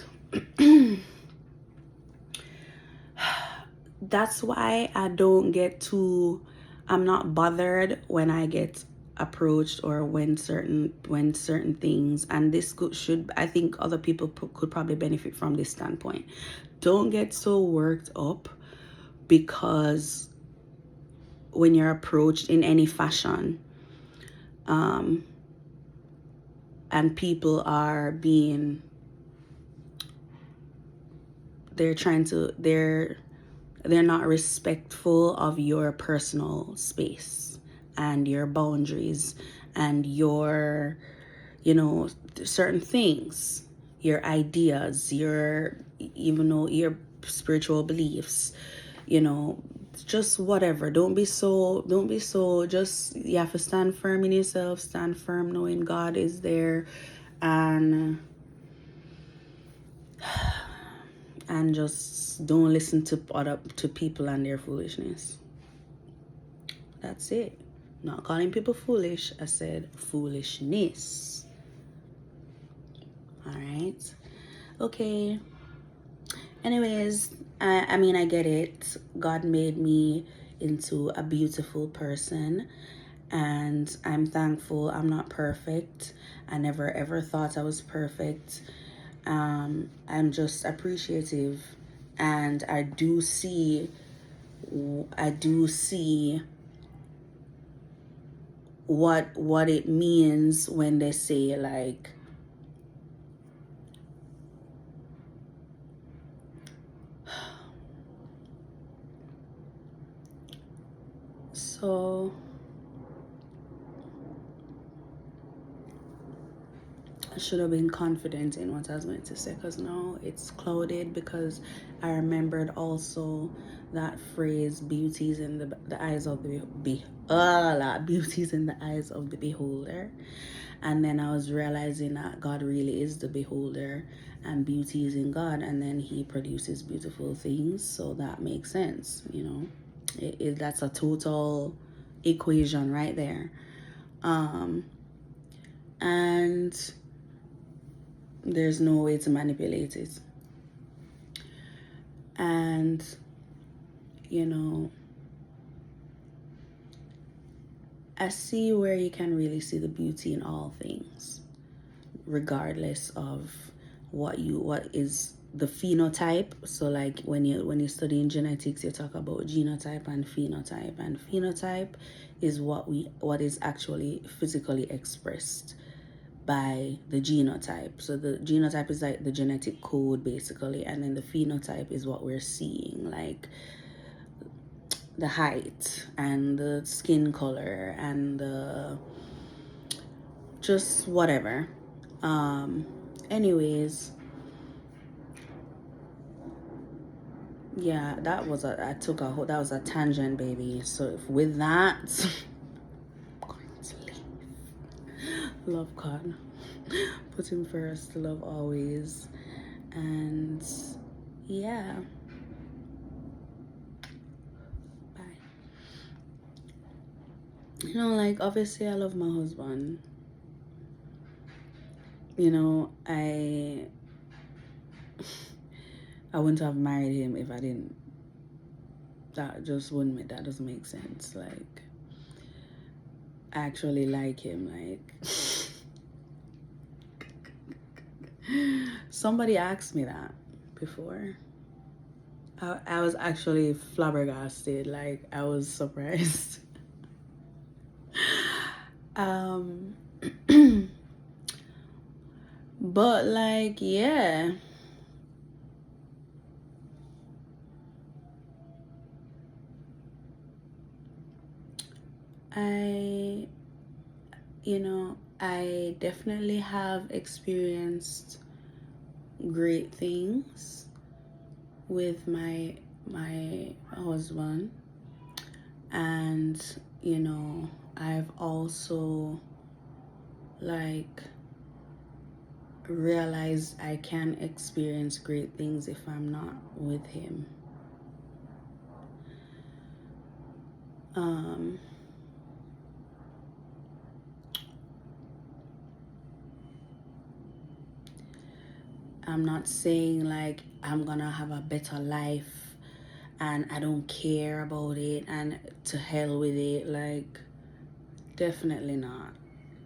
that's why I'm not bothered when I get approached or when certain things, and this should I think other people could probably benefit from this standpoint. Don't get so worked up because when you're approached in any fashion, and people are they're not respectful of your personal space and your boundaries and your certain things, your ideas, your spiritual beliefs, just whatever. Don't be so just, you have to stand firm in yourself, stand firm knowing God is there, and just don't listen to people and their foolishness. That's it. Not calling people foolish, I said foolishness. All right. Okay. Anyways, I get it. God made me into a beautiful person, and I'm thankful. I'm not perfect. I never ever thought I was perfect. I'm just appreciative, and I do see what it means when they say like, so I should have been confident in what I was going to say, because now it's clouded, because I remembered also that phrase, beauties in the eyes of the beauties in the eyes of the beholder. And then I was realizing that God really is the beholder and beauty is in God, and then he produces beautiful things. So that makes sense, that's a total equation right there. And there's no way to manipulate it. And I see where you can really see the beauty in all things, regardless of what is the phenotype. So like when you're studying genetics, you talk about genotype and phenotype, and phenotype is what is actually physically expressed by the genotype. So the genotype is like the genetic code basically, and then the phenotype is what we're seeing, like the height and the skin color and the just whatever. Anyways, yeah, that was a tangent, baby. So with that, I'm going to leave. Love God, put him first, love always, and yeah, bye. Like obviously I love my husband. I wouldn't have married him if I didn't. That doesn't make sense. Like, I actually like him. Like, somebody asked me that before. I was actually flabbergasted. Like, I was surprised. um, but like, yeah. I, I definitely have experienced great things with my husband, and I've also like realized I can experience great things if I'm not with him. um I'm not saying like I'm gonna have a better life and I don't care about it and to hell with it. Like, definitely not.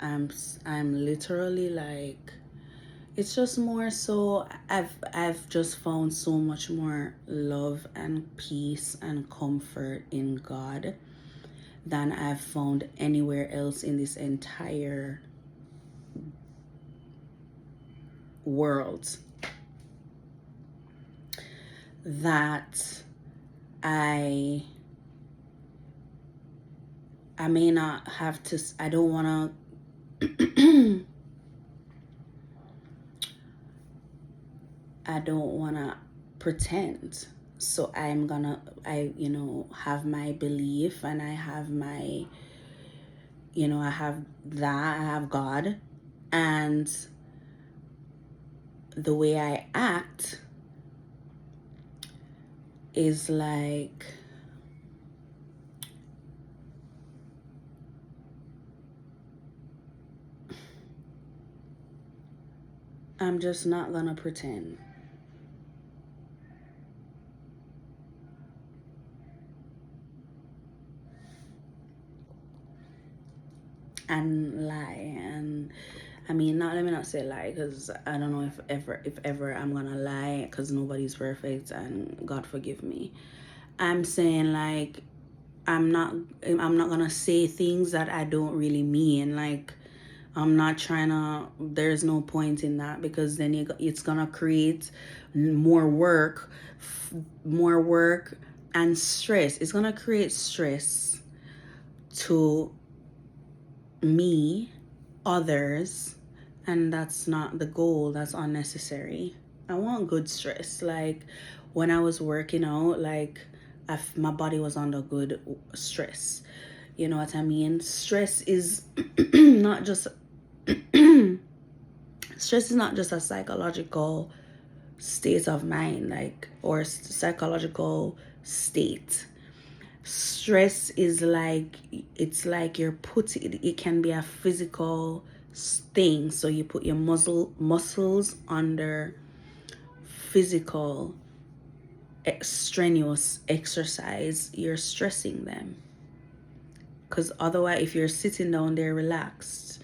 I'm literally like, it's just more so I've just found so much more love and peace and comfort in God than I've found anywhere else in this entire world, that I may not have to, I don't want to I don't want to pretend. So I have my belief, and I have my, I have that, I have God, and the way I act is like, I'm just not gonna pretend and lie. And I mean, not let me not say lie, because I don't know if ever I'm gonna lie, because nobody's perfect, and God forgive me. I'm saying like, I'm not I'm not gonna say things that I don't really mean. Like, I'm not trying to, there's no point in that, because then it's gonna create more work, more work and stress. It's gonna create stress to me, others, and that's not the goal. That's unnecessary. I want good stress. Like, when I was working out, like, my body was under good stress. You know what I mean? Stress is not just stress is not just a psychological state of mind, like, or psychological state. Stress is like, it's like you're putting, it can be a physical thing. So you put your muscles under physical strenuous exercise, you're stressing them. Because otherwise, if you're sitting down, they're relaxed.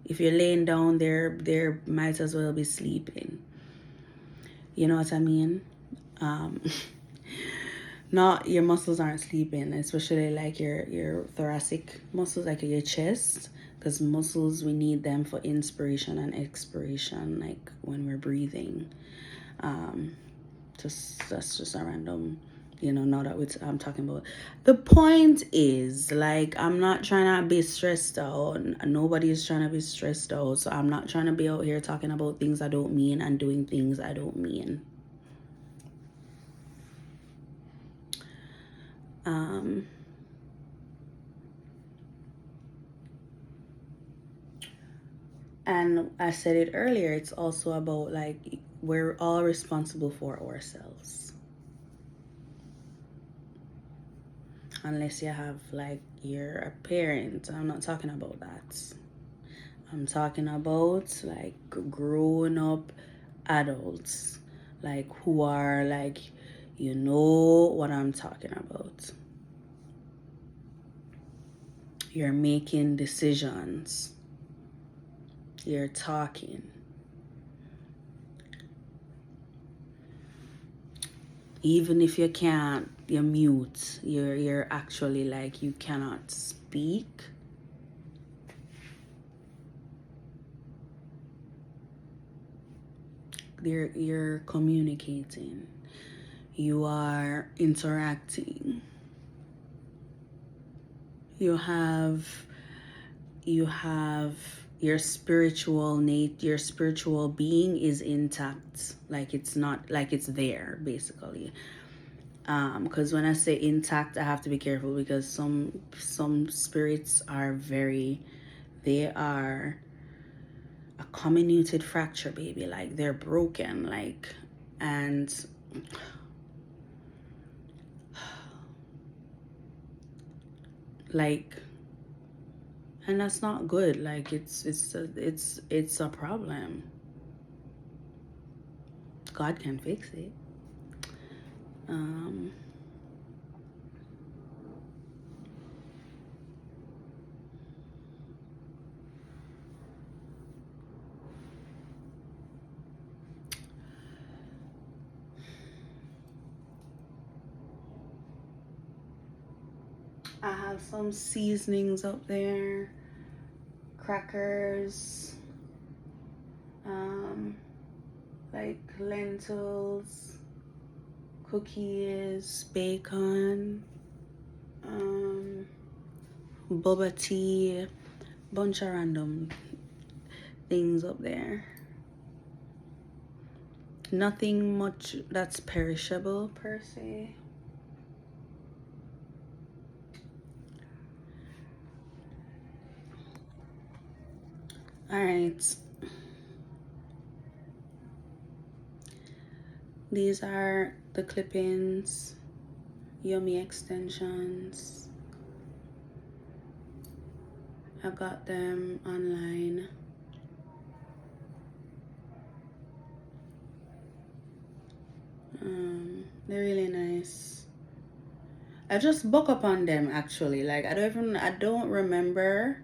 If you're laying down, they're might as well be sleeping. You know what I mean? um Not, your muscles aren't sleeping, especially like your thoracic muscles, like your chest, because muscles, we need them for inspiration and expiration, like when we're breathing. um just, that's just a random, now that I'm talking about. The point is, like, I'm not trying to be stressed out. Nobody's trying to be stressed out. So I'm not trying to be out here talking about things I don't mean and doing things I don't mean. And I said it earlier, it's also about like, we're all responsible for ourselves. Unless you have like, you're a parent. I'm not talking about that. I'm talking about like grown up adults, like, who are like, you know what I'm talking about. You're making decisions. You're talking. even if you can't, you mute, you're actually like you cannot speak. You're communicating, you are interacting, you have your your spiritual being is intact, like it's not like it's there basically. Because when I say intact, I have to be careful because some spirits are they are a comminuted fracture, baby, like they're broken, like, and like, and that's not good. Like it's a problem. God can fix it. um I have some seasonings up there, crackers, like lentils, cookies, bacon, boba tea, bunch of random things up there. Nothing much that's perishable per se. All right. These are the clip-ins, yummy extensions. I got them online. They're really nice. I just buck up on them actually. Like I don't remember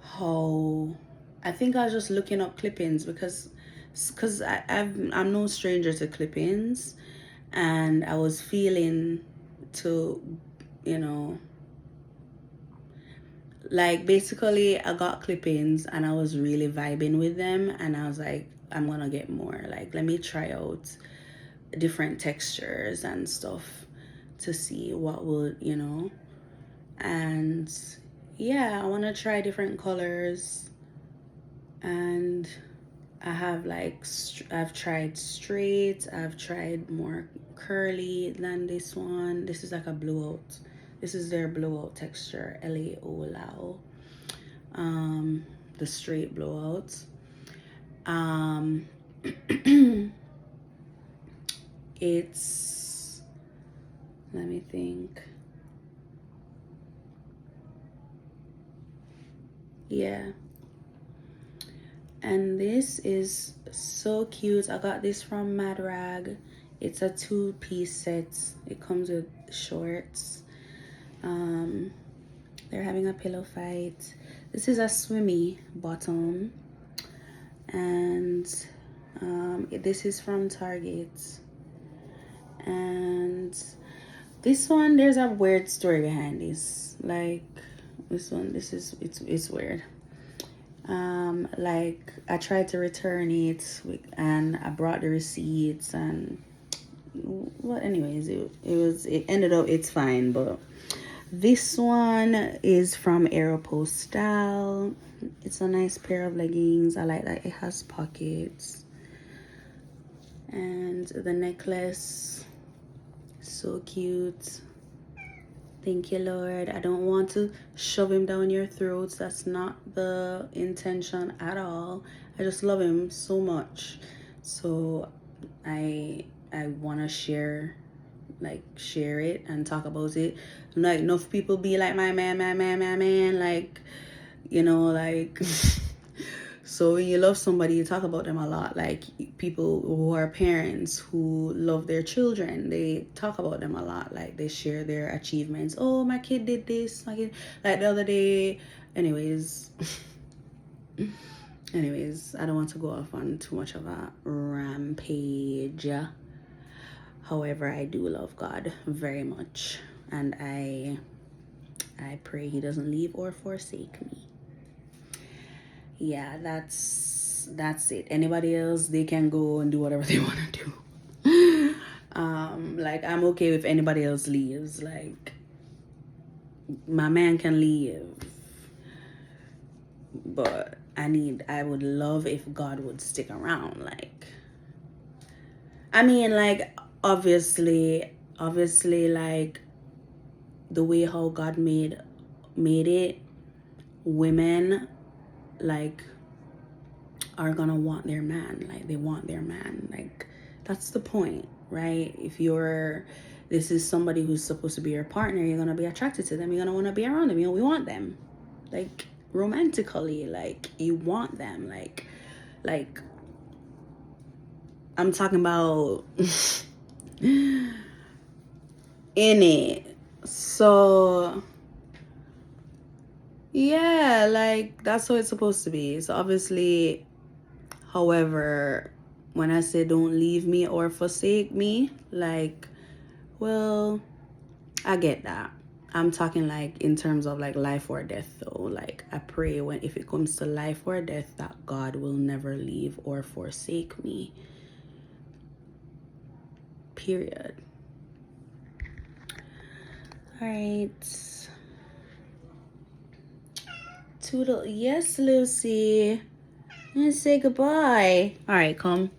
how. I think I was just looking up clip-ins because I'm no stranger to clip-ins, and I was feeling to, you know, like basically I got clip-ins and I was really vibing with them, and I was like, I'm gonna get more. Like let me try out different textures and stuff to see what would, and yeah, I want to try different colors. And I have like I've tried straight, I've tried more curly than this one. This is like a blowout. This is their blowout texture, Lao. The straight blowouts. um it's, let me think. Yeah, and this is so cute. I got this from Mad Rag. It's a 2-piece set. It comes with shorts. They're having a pillow fight. This is a swimmy bottom, and this is from Target. And this one, there's a weird story behind this. Like this one, it's weird. Like I tried to return it and I brought the receipts, and well, anyways, it ended up it's fine. But this one is from Aeropostale. It's a nice pair of leggings. I like that it has pockets. And the necklace, so cute. Thank you, Lord. I don't want to shove him down your throats. That's not the intention at all. I just love him so much. So I want to share it and talk about it. Like enough people be like my man, like, like so when you love somebody, you talk about them a lot. Like people who are parents who love their children, they talk about them a lot. Like they share their achievements. Oh, my kid did this, my kid, like the other day. Anyways, I don't want to go off on too much of a rampage. However, I do love God very much, and I pray he doesn't leave or forsake me. Yeah, that's it. Anybody else, they can go and do whatever they want to do. Like, I'm okay if anybody else leaves. Like, my man can leave, but I would love if God would stick around. Like, I mean, like, obviously, like, the way how God made it, women, like, are gonna want their man. Like, they want their man. Like, that's the point, right? If this is somebody who's supposed to be your partner, you're gonna be attracted to them, you're gonna want to be around them. We want them, like, romantically. Like, you want them, like I'm talking about in it. So yeah, like, that's how it's supposed to be. So obviously, however, when I say don't leave me or forsake me, like, well, I get that. I'm talking like in terms of like life or death though. Like, I pray if it comes to life or death, that God will never leave or forsake me. Period. All right. Toodle. Yes, Lucy. Let's say goodbye. All right, come.